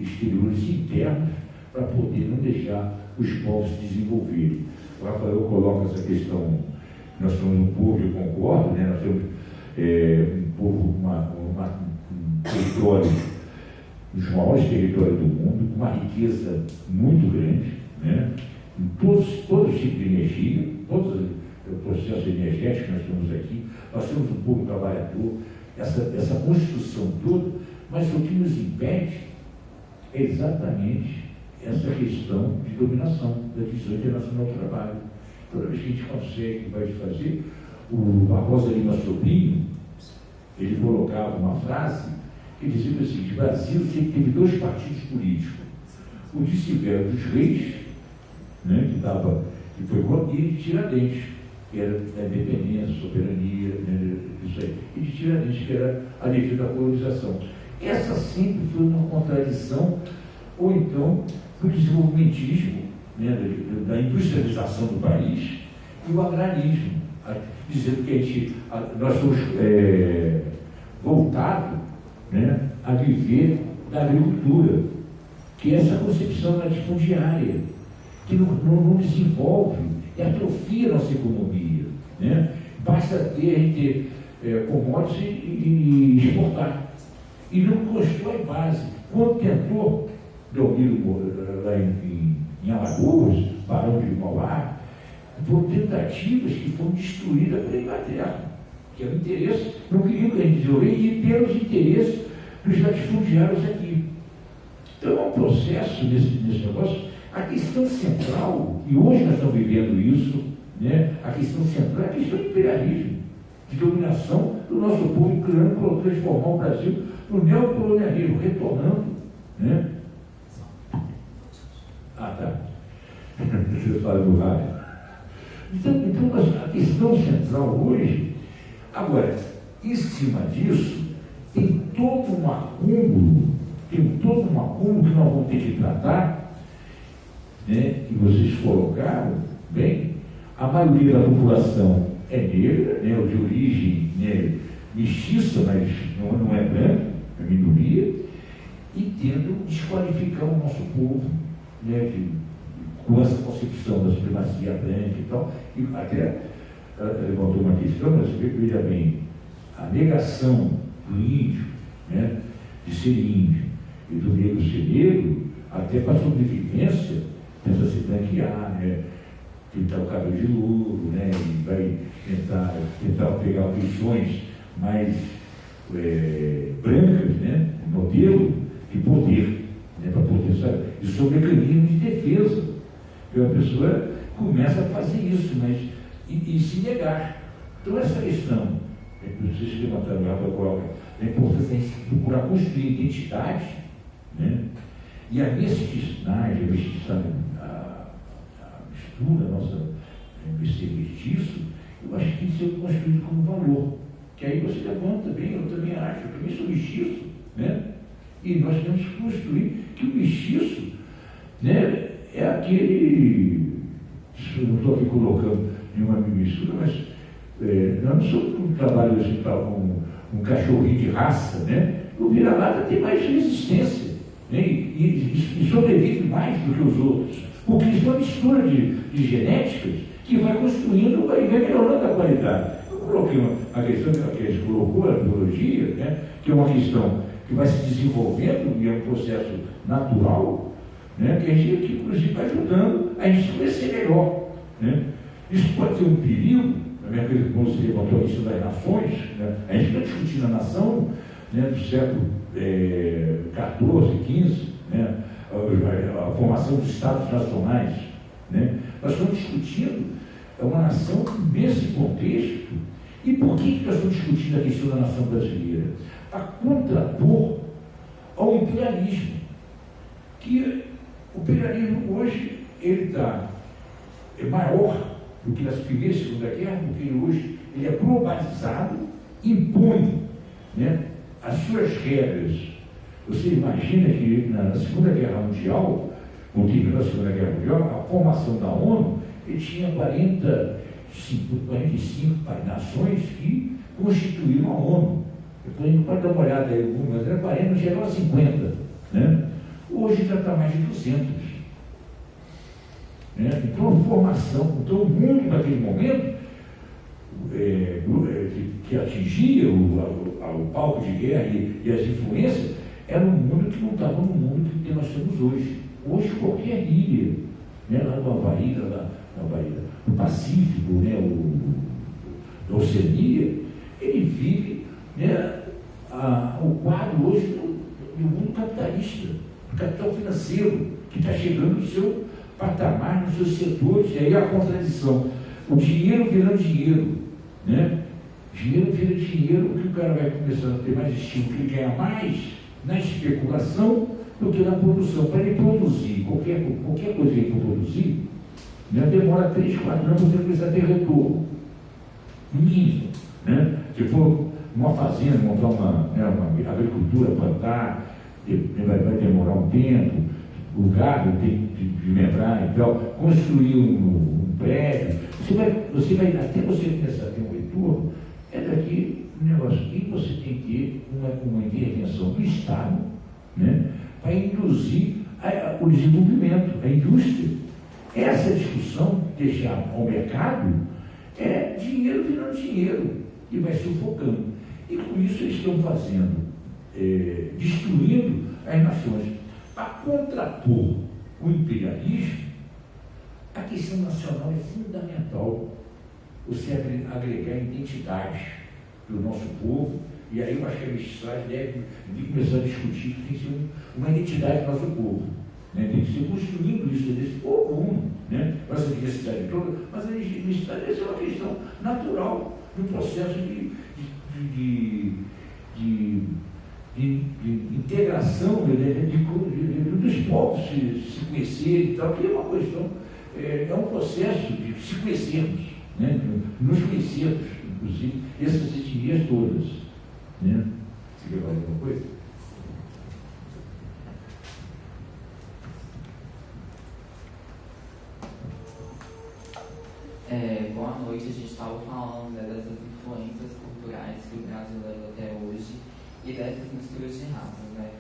S2: exteriores internos para poder não deixar os povos se desenvolverem. O Rafael coloca essa questão, nós somos um povo, eu concordo, né? Nós temos um povo, um território, um dos maiores territórios do mundo, com uma riqueza muito grande, né? Em todos os tipos de energia, todos os processos energéticos que nós temos aqui, nós temos um povo trabalhador, essa construção toda, mas o que nos impede é exatamente essa questão de dominação da divisão internacional do trabalho. Toda vez que a gente consegue, vai fazer, o Barbosa Lima Sobrinho, ele colocava uma frase que dizia o seguinte: o Brasil sempre teve 2 partidos políticos. O de Severo dos Reis, né, que foi contra, e de Tiradentes, que era a independência, soberania, né, isso aí. E de Tiradentes, que era a defesa da colonização. Essa sempre foi uma contradição, ou então, do desenvolvimentismo, né, da industrialização do país e o agrarismo, dizendo que nós somos voltados, né, a viver da agricultura, que é essa concepção latifundiária, que não desenvolve e atrofia a nossa economia. Né? Basta ter, a gente ter commodities e exportar. E não constrói base. Quando tentou, Delmiro lá em Alagoas, Barão de Mauá, foram tentativas que foram destruídas pela Inglaterra, que era o interesse, não queriam que a gente desenvolvesse, e pelos interesses dos latifundiários aqui. Então é um processo nesse negócio. A questão central, e hoje nós estamos vivendo isso, né? A questão central é a questão do imperialismo, de dominação do nosso povo, querendo transformar o Brasil no neocolonialismo, retornando. Né? Ah, tá. Você fala do rádio. Então, a questão central hoje, agora, em cima disso, tem todo um acúmulo que nós vamos ter que tratar, né, que vocês colocaram bem. A maioria da população é negra, né, de origem, né, mestiça, mas não é branca, é minoria, e tendo desqualificar o nosso povo, né, com essa concepção da supremacia branca e tal, e até levantou uma questão, mas veja bem, a negação do índio, né, de ser índio, e do negro ser negro, até para a sobrevivência, pensa se branquear, né, pintar o cabelo de louro, né, e vai tentar pegar feições mais brancas, né, modelo de poder, né, para poder saber. Isso é um mecanismo de defesa. E a pessoa começa a fazer isso, mas e se negar. Então essa questão, vocês levantaram lá para colocar, a importância de procurar construir identidade, né, e a mestiçagem, a mistura, a nossa ser mestiço, eu acho que tem que ser construído como valor. Que aí você levanta bem, eu também acho, eu também sou mestiço, né? E nós temos que construir que o mestiço, né, é aquele, eu não estou aqui colocando nenhuma mistura, mas nós não somos um trabalho assim, um cachorrinho de raça, né? O vira-lata tem mais resistência, né? E sobrevive mais do que os outros, porque isso é uma mistura de genéticas que vai construindo e vai melhorando a qualidade. Eu coloquei a questão que a gente colocou, a biologia, né, que é uma questão que vai se desenvolvendo e é um processo natural, né, que a gente, inclusive, vai ajudando a gente conhecer melhor. Né? Isso pode ser um perigo, na minha coisa, quando você levantou a questão das nações, né, a gente está discutindo a nação, né, do século XIV, XV, né, a formação dos Estados Nacionais. Né? Nós estamos discutindo uma nação nesse contexto. E por que nós estamos discutindo a questão da nação brasileira? A contrapor ao imperialismo. Que o imperialismo hoje ele é maior do que nas primeiras e segunda guerra, porque hoje ele é globalizado, impõe, né, as suas regras. Você imagina que na Segunda Guerra Mundial, no termo da Segunda Guerra Mundial, a formação da ONU, ele tinha 45 nações que constituíram a ONU. Depois a gente pode dar uma olhada aí, mas era 40, chegou a 50. Né? Hoje já está mais de 200. Né? Então a formação, então o mundo naquele momento, que atingia o palco de guerra e as influências, era um mundo que não estava no mundo que nós temos hoje. Hoje qualquer ilha, né, lá no Havaí, no Pacífico, né, da Oceania, ele vive, né, o quadro hoje do mundo capitalista, do capital financeiro, que está chegando no seu patamar, nos seus setores, e aí a contradição O dinheiro vira dinheiro, né? Dinheiro vira dinheiro, que o cara vai começando a ter mais estímulo, que ganha mais na especulação do que na produção. Para ele produzir qualquer coisa que ele for produzir, né, demora 3, 4 anos para ele precisar ter retorno. Mínimo. Né? Se for uma fazenda, montar uma agricultura, plantar, vai demorar um tempo, o gado tem de membrar e tal, construir um prédio, você vai até você começar a ter um retorno, é daqui um negócio. E você tem que ter uma intervenção do Estado, né, para induzir o desenvolvimento, a indústria. Essa discussão, deixar ao mercado, é dinheiro virando dinheiro, e vai sufocando. E com isso eles estão fazendo, destruindo as nações. Para contrapor o imperialismo, a questão nacional é fundamental. Você agregar identidade do nosso povo, e aí eu acho que a mensagem deve começar a discutir que tem que ser uma identidade do nosso povo. Né? Tem que ser construindo isso desse povo comum, né? Essa diversidade toda, mas a diversidade é uma questão natural no processo de integração dos povos se conhecerem e tal, que é uma questão, é um processo de se conhecermos, né? Nos conhecermos, inclusive, essas etnias todas. Né? Você quer falar alguma coisa?
S7: Boa noite, a gente estava falando, né, dessas influências culturais que o Brasil leva até hoje e dessas misturas de raças, né?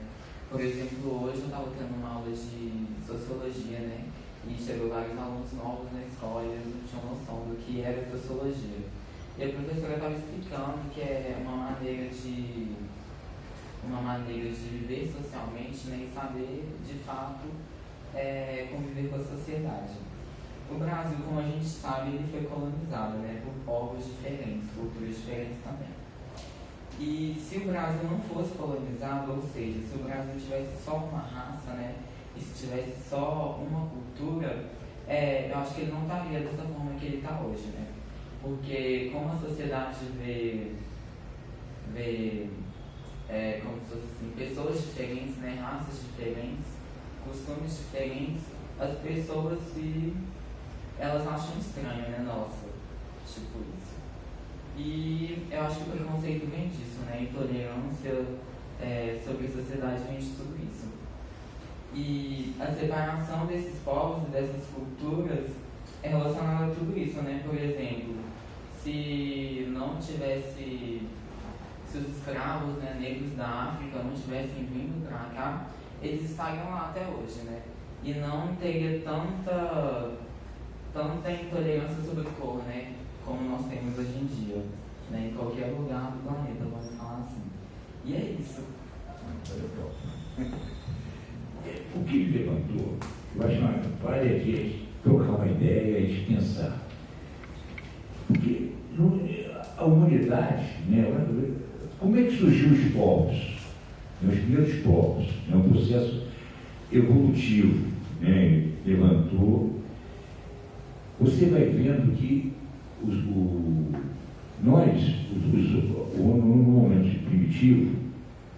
S7: Por exemplo, hoje eu estava tendo uma aula de sociologia, né? E chegou vários alunos novos na escola e eles não tinham noção do que era sociologia. E a professora estava explicando que é uma maneira de viver socialmente, né, e saber, de fato, conviver com a sociedade. O Brasil, como a gente sabe, ele foi colonizado, né, por povos diferentes, culturas diferentes também. E se o Brasil não fosse colonizado, ou seja, se o Brasil tivesse só uma raça, né, e se tivesse só uma cultura, eu acho que ele não estaria dessa forma que ele está hoje, né? Porque como a sociedade vê como se fosse assim, pessoas diferentes, né, raças diferentes, costumes diferentes, as pessoas elas acham estranho, né, nossa, tipo isso. E eu acho que o preconceito vem disso, né, intolerância sobre a sociedade vem de tudo isso. E a separação desses povos e dessas culturas é relacionada a tudo isso, né, por exemplo, se os escravos, né, negros da África não tivessem vindo para cá, eles estariam lá até hoje, né, e não teria tanta intolerância sobre a cor, né, como nós temos hoje em dia, né, em qualquer lugar do planeta, vamos falar assim. E é isso.
S2: O que ele levantou, eu acho que vale a gente trocar uma ideia e pensar. Porque a humanidade, né, como é que surgiu os povos? Os primeiros povos, é um processo evolutivo, né, levantou. Você vai vendo que no momento primitivo,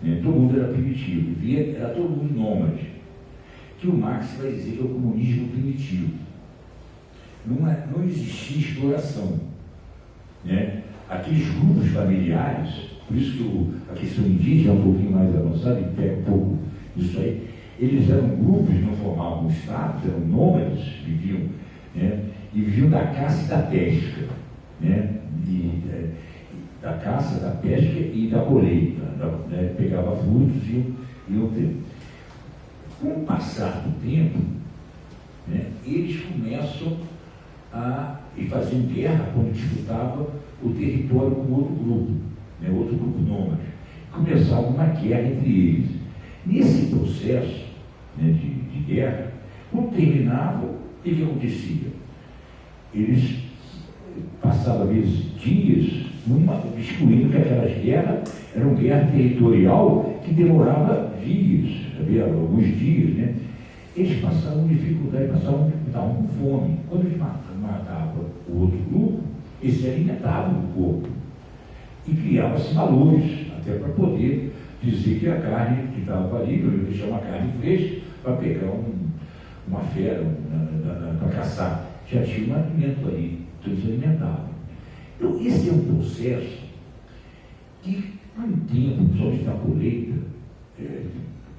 S2: né, todo mundo era primitivo, era todo mundo nômade, que o Marx vai dizer que é o comunismo primitivo. Não existia exploração. Né? Aqueles grupos familiares, por isso que a questão indígena é um pouquinho mais avançada e pega um pouco isso aí, eles eram grupos, não formavam estados, eram nômades, viviam, né? E viviam da caça e da pesca, né? Da caça, da pesca e da colheita, né? Pegava frutos e iam ter. Com o passar do tempo, né, eles começam e faziam guerra quando disputavam o território com outro grupo, né, outro grupo nômade. Começava uma guerra entre eles. Nesse processo, né, de guerra, quando terminava, o que acontecia? Eles passavam, às vezes, dias excluindo que aquelas guerras eram guerra territorial que demorava dias, havia alguns dias, né? Eles passavam dificuldade, estavam com fome. Quando eles matavam o outro grupo, eles se alimentavam do corpo. E criavam-se valores, até para poder dizer que a carne que estava ali, eu ia deixar uma carne fresca para pegar uma fera, para caçar. Já tinha um alimento ali, então eles se alimentavam. Então, esse é um processo que, com o tempo, principalmente na colheita,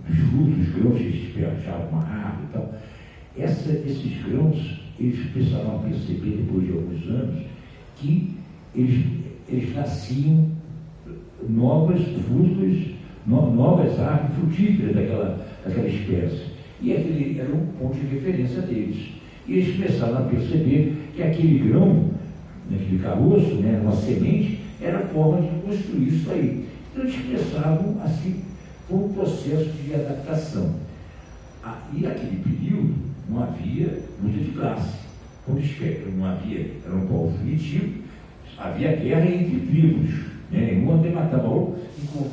S2: dos frutos, os grãos que eles achavam uma árvore e tal, esses grãos, eles começaram a perceber, depois de alguns anos, que eles nasciam novas frutas, novas árvores frutíferas daquela espécie. E aquele era um ponto de referência deles. E eles começaram a perceber que aquele grão, aquele caroço, né, uma semente, era a forma de construir isso aí. Então eles começavam assim, por um processo de adaptação. E naquele período não havia luta de classe. Quando não havia, era um povo primitivo, havia guerra entre tribos. Né? Um até matava outro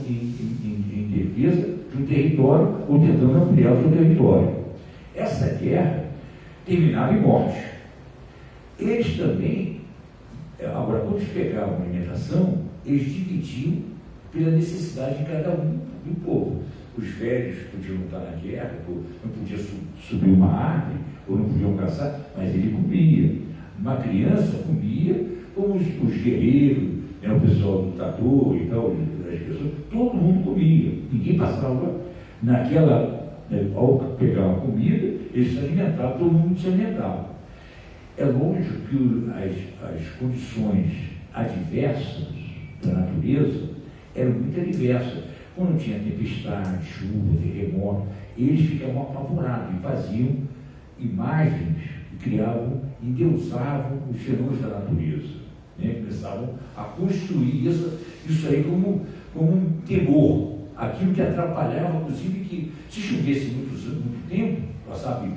S2: em defesa de um território ou tentando ampliar o seu território. Essa guerra terminava em morte. Eles também, agora, quando eles pegavam a alimentação, eles dividiam pela necessidade de cada um do povo. Os velhos podiam lutar na guerra, não podiam subir uma árvore, ou não podiam caçar, mas ele comia. Uma criança comia, como os guerreiros, né, o pessoal lutador e tal, as pessoas, todo mundo comia. Ninguém passava naquela, né, ao pegar uma comida, eles se alimentavam, todo mundo se alimentava. É lógico que as condições adversas da natureza eram muito adversas. Quando tinha tempestade, chuva, terremoto, eles ficavam apavorados e faziam imagens, criavam, endeusavam os fenômenos da natureza. Né? Começavam a construir isso aí como um temor, aquilo que atrapalhava, inclusive, que se chovesse muito tempo, passava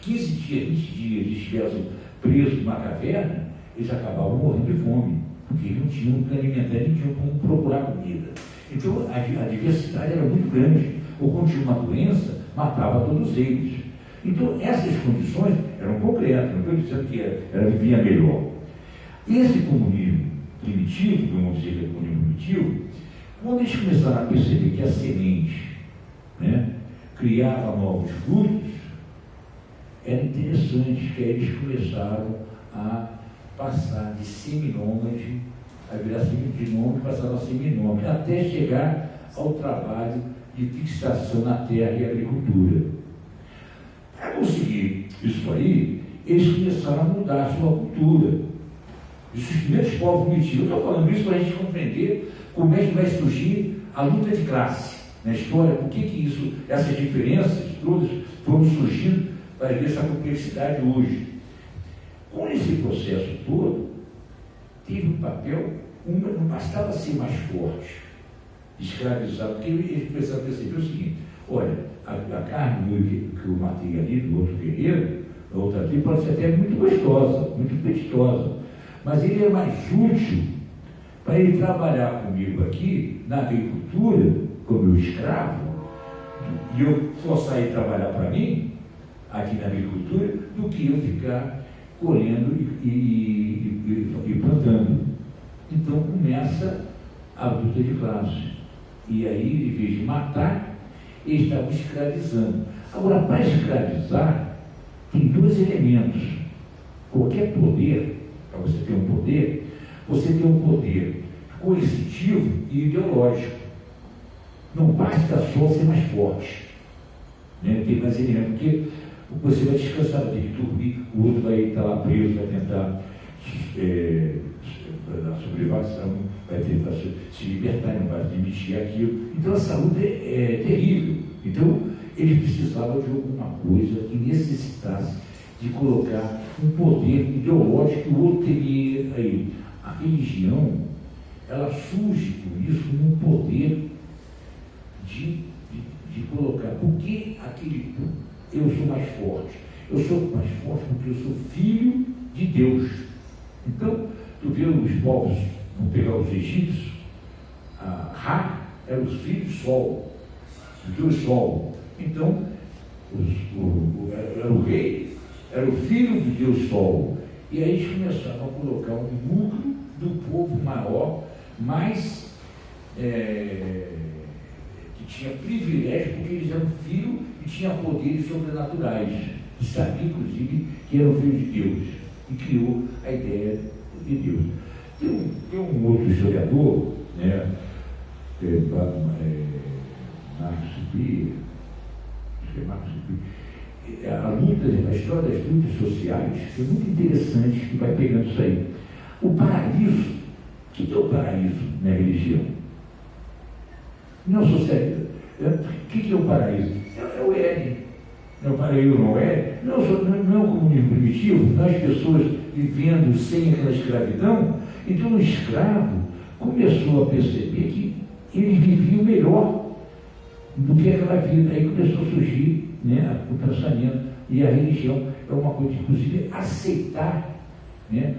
S2: 15 dias, 20 dias, eles estivessem presos numa caverna, eles acabavam morrendo de fome, porque eles não tinham o que alimentar, não tinham como procurar comida. Então, a diversidade era muito grande. Ou quando tinha uma doença, matava todos eles. Então, essas condições eram concretas, não estou dizendo que era vivia melhor. Esse comunismo primitivo, vamos dizer que é comunismo primitivo, quando eles começaram a perceber que a semente, né, criava novos frutos, era interessante que aí eles começaram a passar de seminômade a virar seminômade, passaram a seminômade, até chegar ao trabalho de fixação na terra e agricultura. Para conseguir isso aí, eles começaram a mudar a sua cultura. Os primeiros povos primitivos, eu estou falando isso para a gente compreender como é que vai surgir a luta de classe na história, por que essas diferenças todas foram surgindo para ver essa complexidade hoje. Com esse processo todo, teve um papel, não bastava ser mais forte, escravizar, porque eles começaram a perceber o seguinte: olha, a carne que eu matei ali do outro guerreiro, da outra tribo, pode ser até muito gostosa, muito apetitosa, mas ele é mais útil para ele trabalhar comigo aqui na agricultura, como meu escravo, e eu forçar ele a trabalhar para mim, aqui na agricultura, do que eu ficar colhendo e plantando. Então começa a luta de classe. E aí, em vez de matar, eles estavam escravizando. Agora, para escravizar, tem dois elementos. Qualquer poder, para você ter um poder, você tem um poder coercitivo e ideológico. Não basta só ser mais forte. Né? Tem mais elementos, porque você vai descansar, vai ter que dormir, o outro vai estar lá preso, vai tentar na sublevação, vai tentar se libertar, não vai admitir aquilo. Então a saúde é terrível. Então eles precisavam de alguma coisa que necessitasse de colocar um poder ideológico que o outro teria aí. A religião, ela surge com isso como um poder de colocar. Por que aquele eu sou mais forte? Eu sou mais forte porque eu sou filho de Deus. Então, tu vê os povos, vamos pegar os egípcios, Ra era os filhos do sol, do Deus Sol. Então, era o rei, era o filho de Deus Sol. E aí eles começaram a colocar um núcleo do povo maior, mais que tinha privilégio, porque eles eram filhos e tinham poderes sobrenaturais. E sabia, inclusive, que eram filhos de Deus. E criou a ideia de Deus. Tem um outro historiador, né, Marcos P. A história das lutas sociais é muito interessante, que vai pegando isso aí. O paraíso, o que é o paraíso na religião? Não sociedade. O que é o paraíso? É o Éden. Não, paraíso não é? Não é o comunismo primitivo, não as pessoas vivendo sem aquela escravidão. Então o escravo começou a perceber que eles viviam melhor do que aquela vida. Aí começou a surgir, né, o pensamento e a religião é uma coisa, inclusive, aceitar, né,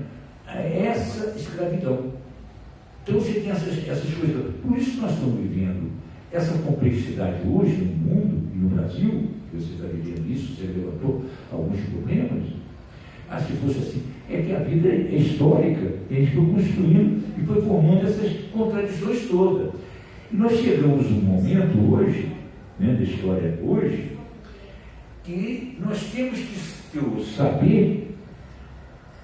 S2: essa escravidão. Então você tem essas coisas. Por isso nós estamos vivendo essa complexidade hoje no mundo e no Brasil. Você está vivendo isso, você levantou alguns problemas. Se fosse assim, é que a vida é histórica, e a gente foi construindo e foi formando essas contradições todas. E nós chegamos a um momento hoje, né, da história hoje, que nós temos que saber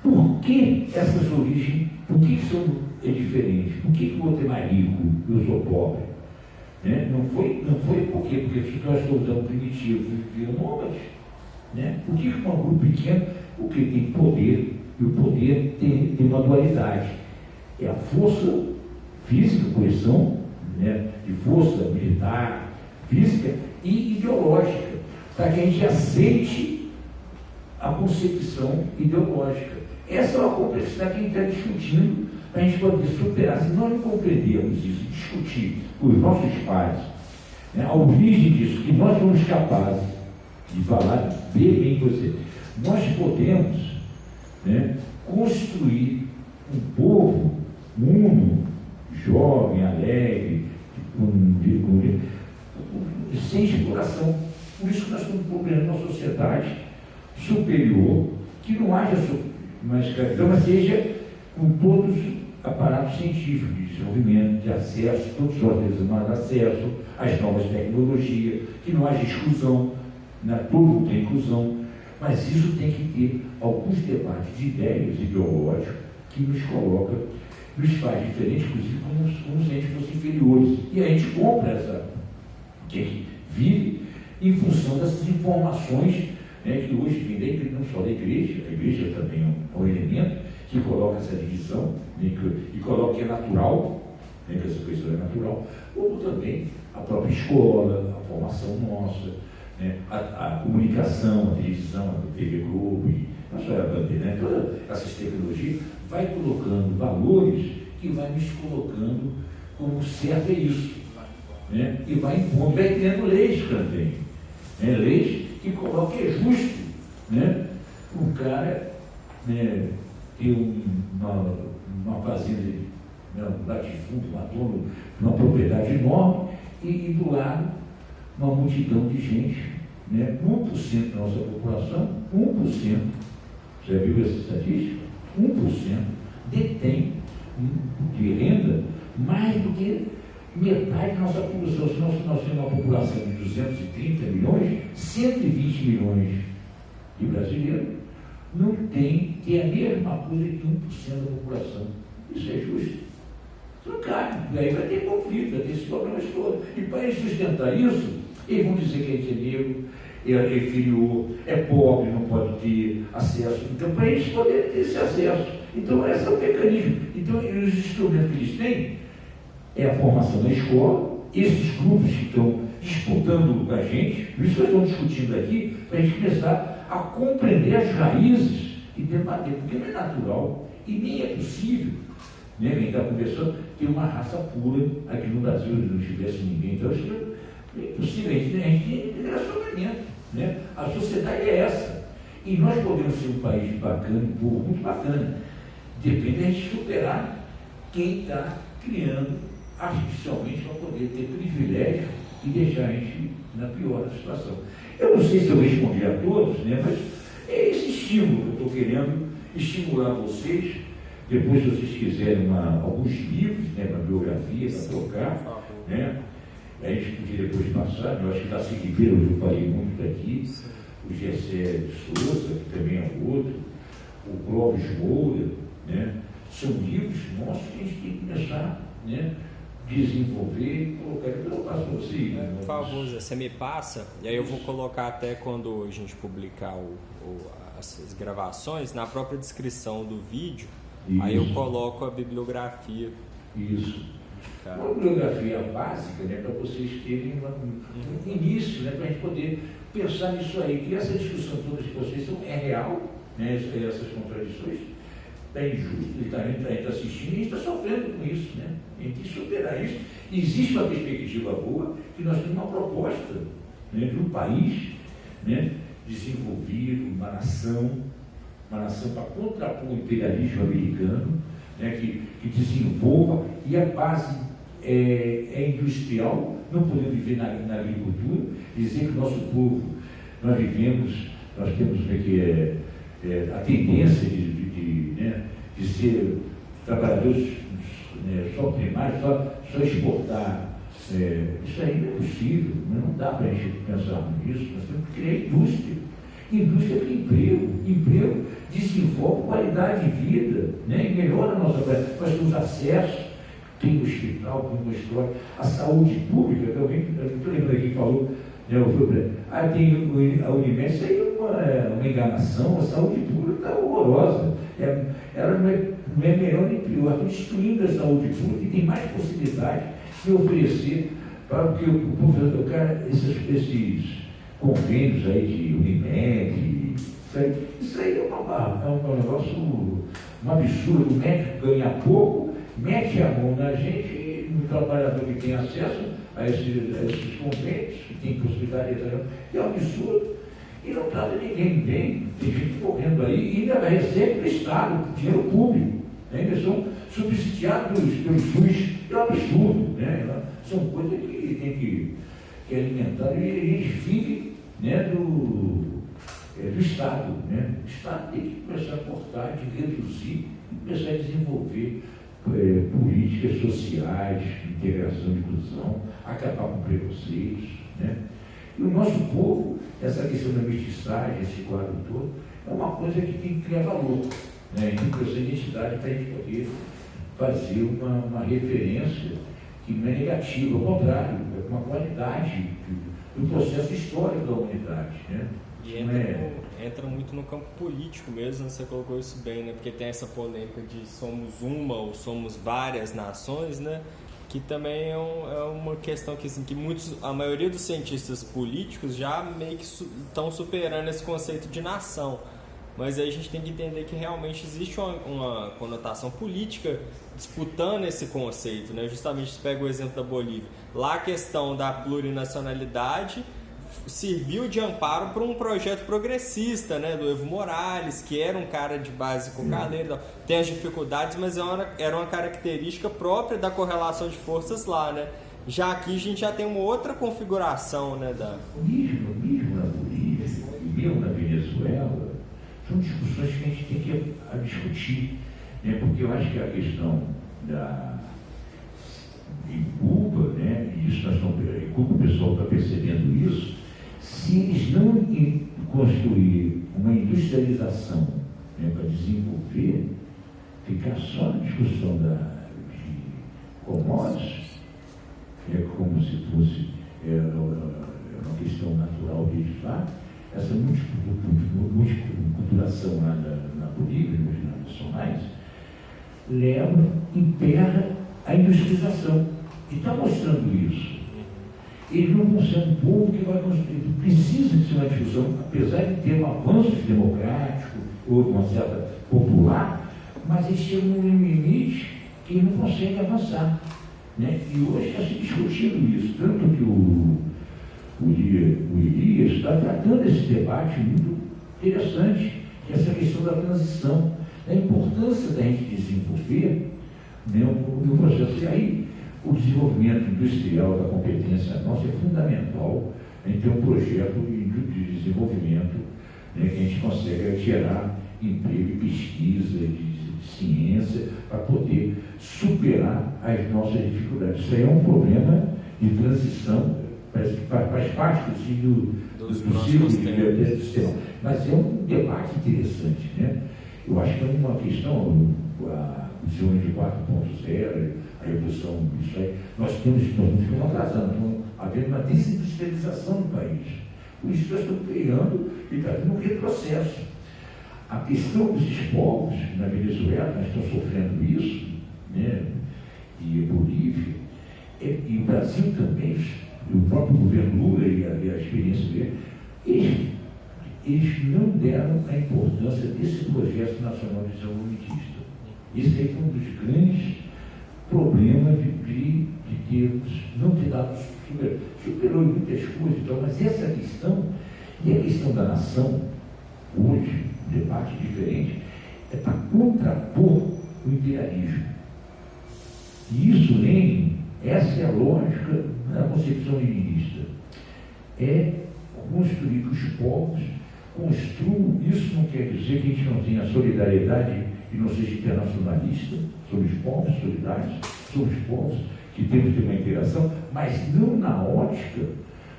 S2: por que essas origens, por que são diferentes, por que o outro é mais rico e eu sou pobre. Né? Não foi por quê? Porque nós estamos usando primitivo e viram nômades. Né? Por que um grupo pequeno? Porque tem poder, e o poder tem uma dualidade. É a força física, coerção, né, de força militar, física e ideológica, para que a gente aceite a concepção ideológica. Essa é uma complexidade que a gente está discutindo para a gente poder superar. Se nós não compreendermos isso, discutir com os nossos pais, né, a origem disso, que nós somos capazes de falar bem você, nós podemos, né, construir um povo uno, jovem, alegre, sem exploração. Por isso que nós estamos procurando uma sociedade superior, que não haja uma escravidão, mas seja com todos os aparatos científicos de desenvolvimento, de acesso, todos os artesanais de acesso às novas tecnologias, que não haja exclusão, todo mundo tem inclusão, mas isso tem que ter alguns debates de ideias ideológicas que nos coloca, nos faz diferentes, inclusive como se a gente fosse inferiores. E a gente compra essa, que a gente vive em função dessas informações, né, que hoje vem da igreja, não só da igreja, a igreja também é um elemento que coloca essa divisão, né, e coloca que é natural, né, que essa coisa é natural, como também a própria escola, a formação nossa, né, a comunicação, a televisão, a TV Globo, e não só a bandeira, né, todas essas tecnologias, vai colocando valores que vai nos colocando como certo é isso, né, e vai impondo, vai criando leis também, né, leis que colocam que é justo, né, um cara, né, ter uma fazenda, né, um latifúndio, uma propriedade enorme, e do lado uma multidão de gente, né, 1% da nossa população, 1%, já viu essa estatística? 1% detém de renda mais do que metade da nossa população. Se nós temos uma população de 230 milhões, 120 milhões de brasileiros não tem a mesma coisa que 1% da população. Isso é justo? Isso não cabe. E aí vai ter conflito, vai ter esses problemas todos. E para eles sustentar isso, eles vão dizer que a gente é negro, é inferior, é pobre, não pode ter acesso. Então, para eles poderem ter esse acesso. Então, esse é o mecanismo. Então, os instrumentos que eles têm é a formação da escola, esses grupos que estão disputando com a gente, por isso que nós estamos discutindo aqui, para a gente começar a compreender as raízes e debater, porque não é natural e nem é possível, né, quem está conversando, ter uma raça pura aqui no Brasil, se não tivesse ninguém. Então, isso é impossível, a gente tem relacionamento, né? A sociedade é essa. E nós podemos ser um país bacana, um povo muito bacana. Depende da gente superar quem está criando artificialmente para poder ter privilégio e deixar a gente na pior situação. Eu não sei se eu respondi a todos, né, mas é esse estímulo que eu estou querendo estimular vocês Depois, se vocês quiserem alguns livros, né, uma biografia para trocar, né? A gente podia depois passar, eu acho que Darcy Ribeiro, eu falei muito daqui, o Gessé de Souza, que também é outro, o Clóvis Moura, né? São livros nossos que a gente tem que começar, né, desenvolver e colocar. Então eu passo para vocês. Né?
S1: Por favor, Zé, você me passa, e aí eu vou colocar até quando a gente publicar as gravações, na própria descrição do vídeo, isso. Aí eu coloco a bibliografia.
S2: Isso. Uma bibliografia básica, né, para vocês terem um início, né, para a gente poder pensar nisso aí, que essa discussão toda que vocês são é real, né, essas contradições, é injusto, a gente está assistindo e a gente está sofrendo com isso, né? A gente tem que superar isso. Existe uma perspectiva boa, que nós temos uma proposta, né, de um país, né, desenvolvido, uma nação para contrapor o imperialismo americano, né, que desenvolva, e a base é industrial, não podemos viver na agricultura, dizer que o nosso povo, nós temos a tendência de ser trabalhadores, né, só primários, só exportar. Isso aí não é possível, não dá para a gente pensar nisso, nós temos que criar indústria. Indústria para emprego desenvolve qualidade de vida, né, e melhora a nossa qualidade. Nós temos acesso, tem um hospital, tem uma história, a saúde pública, também, eu estou lembrando que falou, né, tem a Unimed, isso aí é uma enganação, a saúde pública está horrorosa, ela não é melhor nem pior, está destruindo a saúde pública e tem mais possibilidade de oferecer para que o povo, esses convênios aí de Unimed, isso aí é um negócio, um absurdo. O médico ganha pouco, mete a mão na gente, no trabalhador que tem acesso a esses convênios, que tem possibilidade de entrar, que é um absurdo, e não trata ninguém bem, tem gente correndo aí, e ainda recebe do Estado, dinheiro público, né? Ainda são subsidiados pelo SUS, é um absurdo, né? São coisas que tem que alimentar, e a gente vive, né, do Estado, né? O Estado tem que começar a cortar, de reduzir, e começar a desenvolver políticas sociais, integração e inclusão, acabar com preconceitos, né? E o nosso povo, essa questão da mestiçagem, esse quadro todo, é uma coisa que tem que criar valor, né? Tem que ter identidade para a gente poder fazer uma referência que não é negativa, ao contrário, é uma qualidade do processo histórico da humanidade, né?
S1: E entra muito no campo político mesmo, você colocou isso bem, né? Porque tem essa polêmica de somos uma ou somos várias nações, né? Que também é uma questão que, assim, que a maioria dos cientistas políticos já meio que estão superando esse conceito de nação. Mas aí a gente tem que entender que realmente existe uma conotação política disputando esse conceito, né? Justamente, se pega o exemplo da Bolívia. Lá a questão da plurinacionalidade serviu de amparo para um projeto progressista, né, do Evo Morales, que era um cara de base cocaleira, tem as dificuldades, mas era uma característica própria da correlação de forças lá, né? Já aqui a gente já tem uma outra configuração, né,
S2: mesmo na Bolívia e mesmo na Venezuela, são discussões que a gente tem que discutir, né? Porque eu acho que a questão em Cuba, né, e isso em Cuba o pessoal está percebendo isso, se eles não construírem uma industrialização, né, para desenvolver, ficar só na discussão de commodities, é como se fosse uma questão natural deles lá, essa multiculturação lá na Bolívia, nos nacionais, emperra a industrialização. E está mostrando isso. Eles não vão ser um povo que vai construir. Precisa de ser uma discussão, apesar de ter um avanço democrático, houve uma certa popular, mas eles chegam a um limite que não conseguem avançar. Né? E hoje está se discutindo isso. Tanto que o Elias está tratando esse debate muito interessante, que é essa questão da transição, da importância da gente desenvolver, né, o processo. E aí, o desenvolvimento industrial da competência nossa é fundamental. A gente tem um projeto de desenvolvimento, né, que a gente consegue gerar emprego e pesquisa, ciência, para poder superar as nossas dificuldades. Isso aí é um problema de transição, parece que faz parte do ciclo de biblioteca do sistema. Mas é um debate interessante, né? Eu acho que é uma questão, o senhor de 4.0, a revolução, isso aí, nós estamos atrasando, estamos havendo uma desindustrialização no país. Por isso nós estamos criando e está havendo um retrocesso. A questão desses povos, na Venezuela, nós estamos sofrendo isso, né? E a Bolívia, e o Brasil também, o próprio governo Lula e a experiência dele, eles não deram a importância desse projeto nacional de desenvolvimentista. Esse aí foi um dos grandes problemas de termos, não ter dado, superou muitas coisas, então, mas essa questão, e a questão da nação, hoje, um debate diferente, é para contrapor o imperialismo. E isso, Lenin, essa é a lógica da concepção leninista. É construir os povos, construam, isso não quer dizer que a gente não tenha solidariedade e não seja internacionalista sobre os povos solidários, sobre os povos que temos que ter uma interação, mas não na ótica,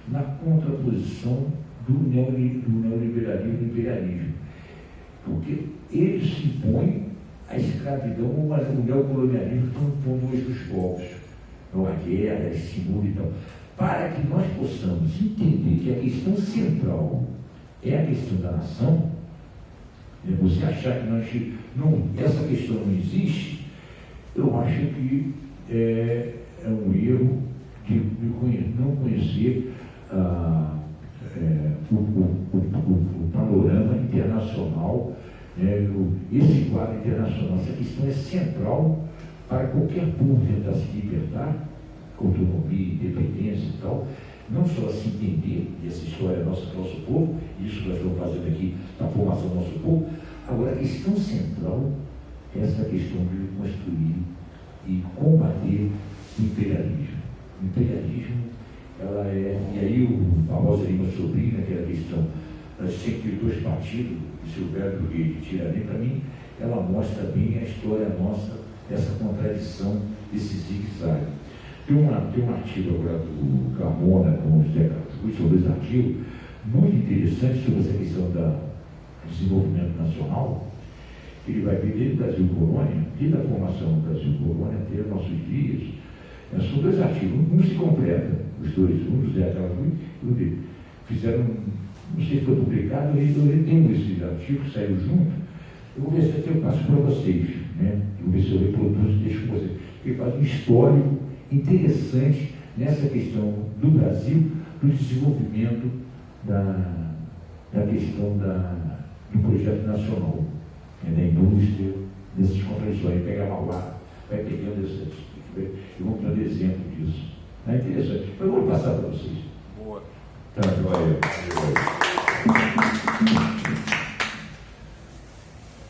S2: na contraposição do neoliberalismo e do imperialismo. Porque eles se impõem a escravidão ou o neocolonialismo que estão impondo hoje dos povos. Então, a guerra, esse mundo e tal. Para que nós possamos entender que a questão central é a questão da nação, você achar que essa questão não existe, eu acho que é um erro de não conhecer o panorama internacional, esse quadro internacional. Essa questão é central para qualquer povo tentar se libertar, autonomia, independência e tal, não só se entender, e essa história é nossa do nosso povo, isso nós estamos fazendo aqui na formação do nosso povo. Agora, a questão central é essa questão de construir e combater o imperialismo. O imperialismo, ela é, e aí o famoso Lima Sobrinho, aquela questão das 102 partidos, de Silvério Rei de Tirani, para mim, ela mostra bem a história nossa, dessa contradição, desse zigue-zague. Tem um artigo agora do Carmona com o José Carlos, sobre esse artigo, muito interessante sobre essa questão do desenvolvimento nacional. Ele vai ver desde o Brasil Colônia, desde a formação do Brasil Colônia até os nossos dias. São dois artigos, um se completa, os dois, um do José Carlos e o dele. Fizeram, não sei se foi publicado, ele tem esse artigo que saiu junto. Eu vou ver se eu passo para vocês, né? Eu vou ver se eu reproduzo e deixo com vocês. Ele faz um histórico interessante nessa questão do Brasil, do desenvolvimento da questão do projeto nacional, da indústria, dessas contradições. Pega Mauá, vai pegando essas, eu vou dando exemplo disso. É interessante. Eu vou passar para vocês.
S8: Boa.
S2: Tá, joia.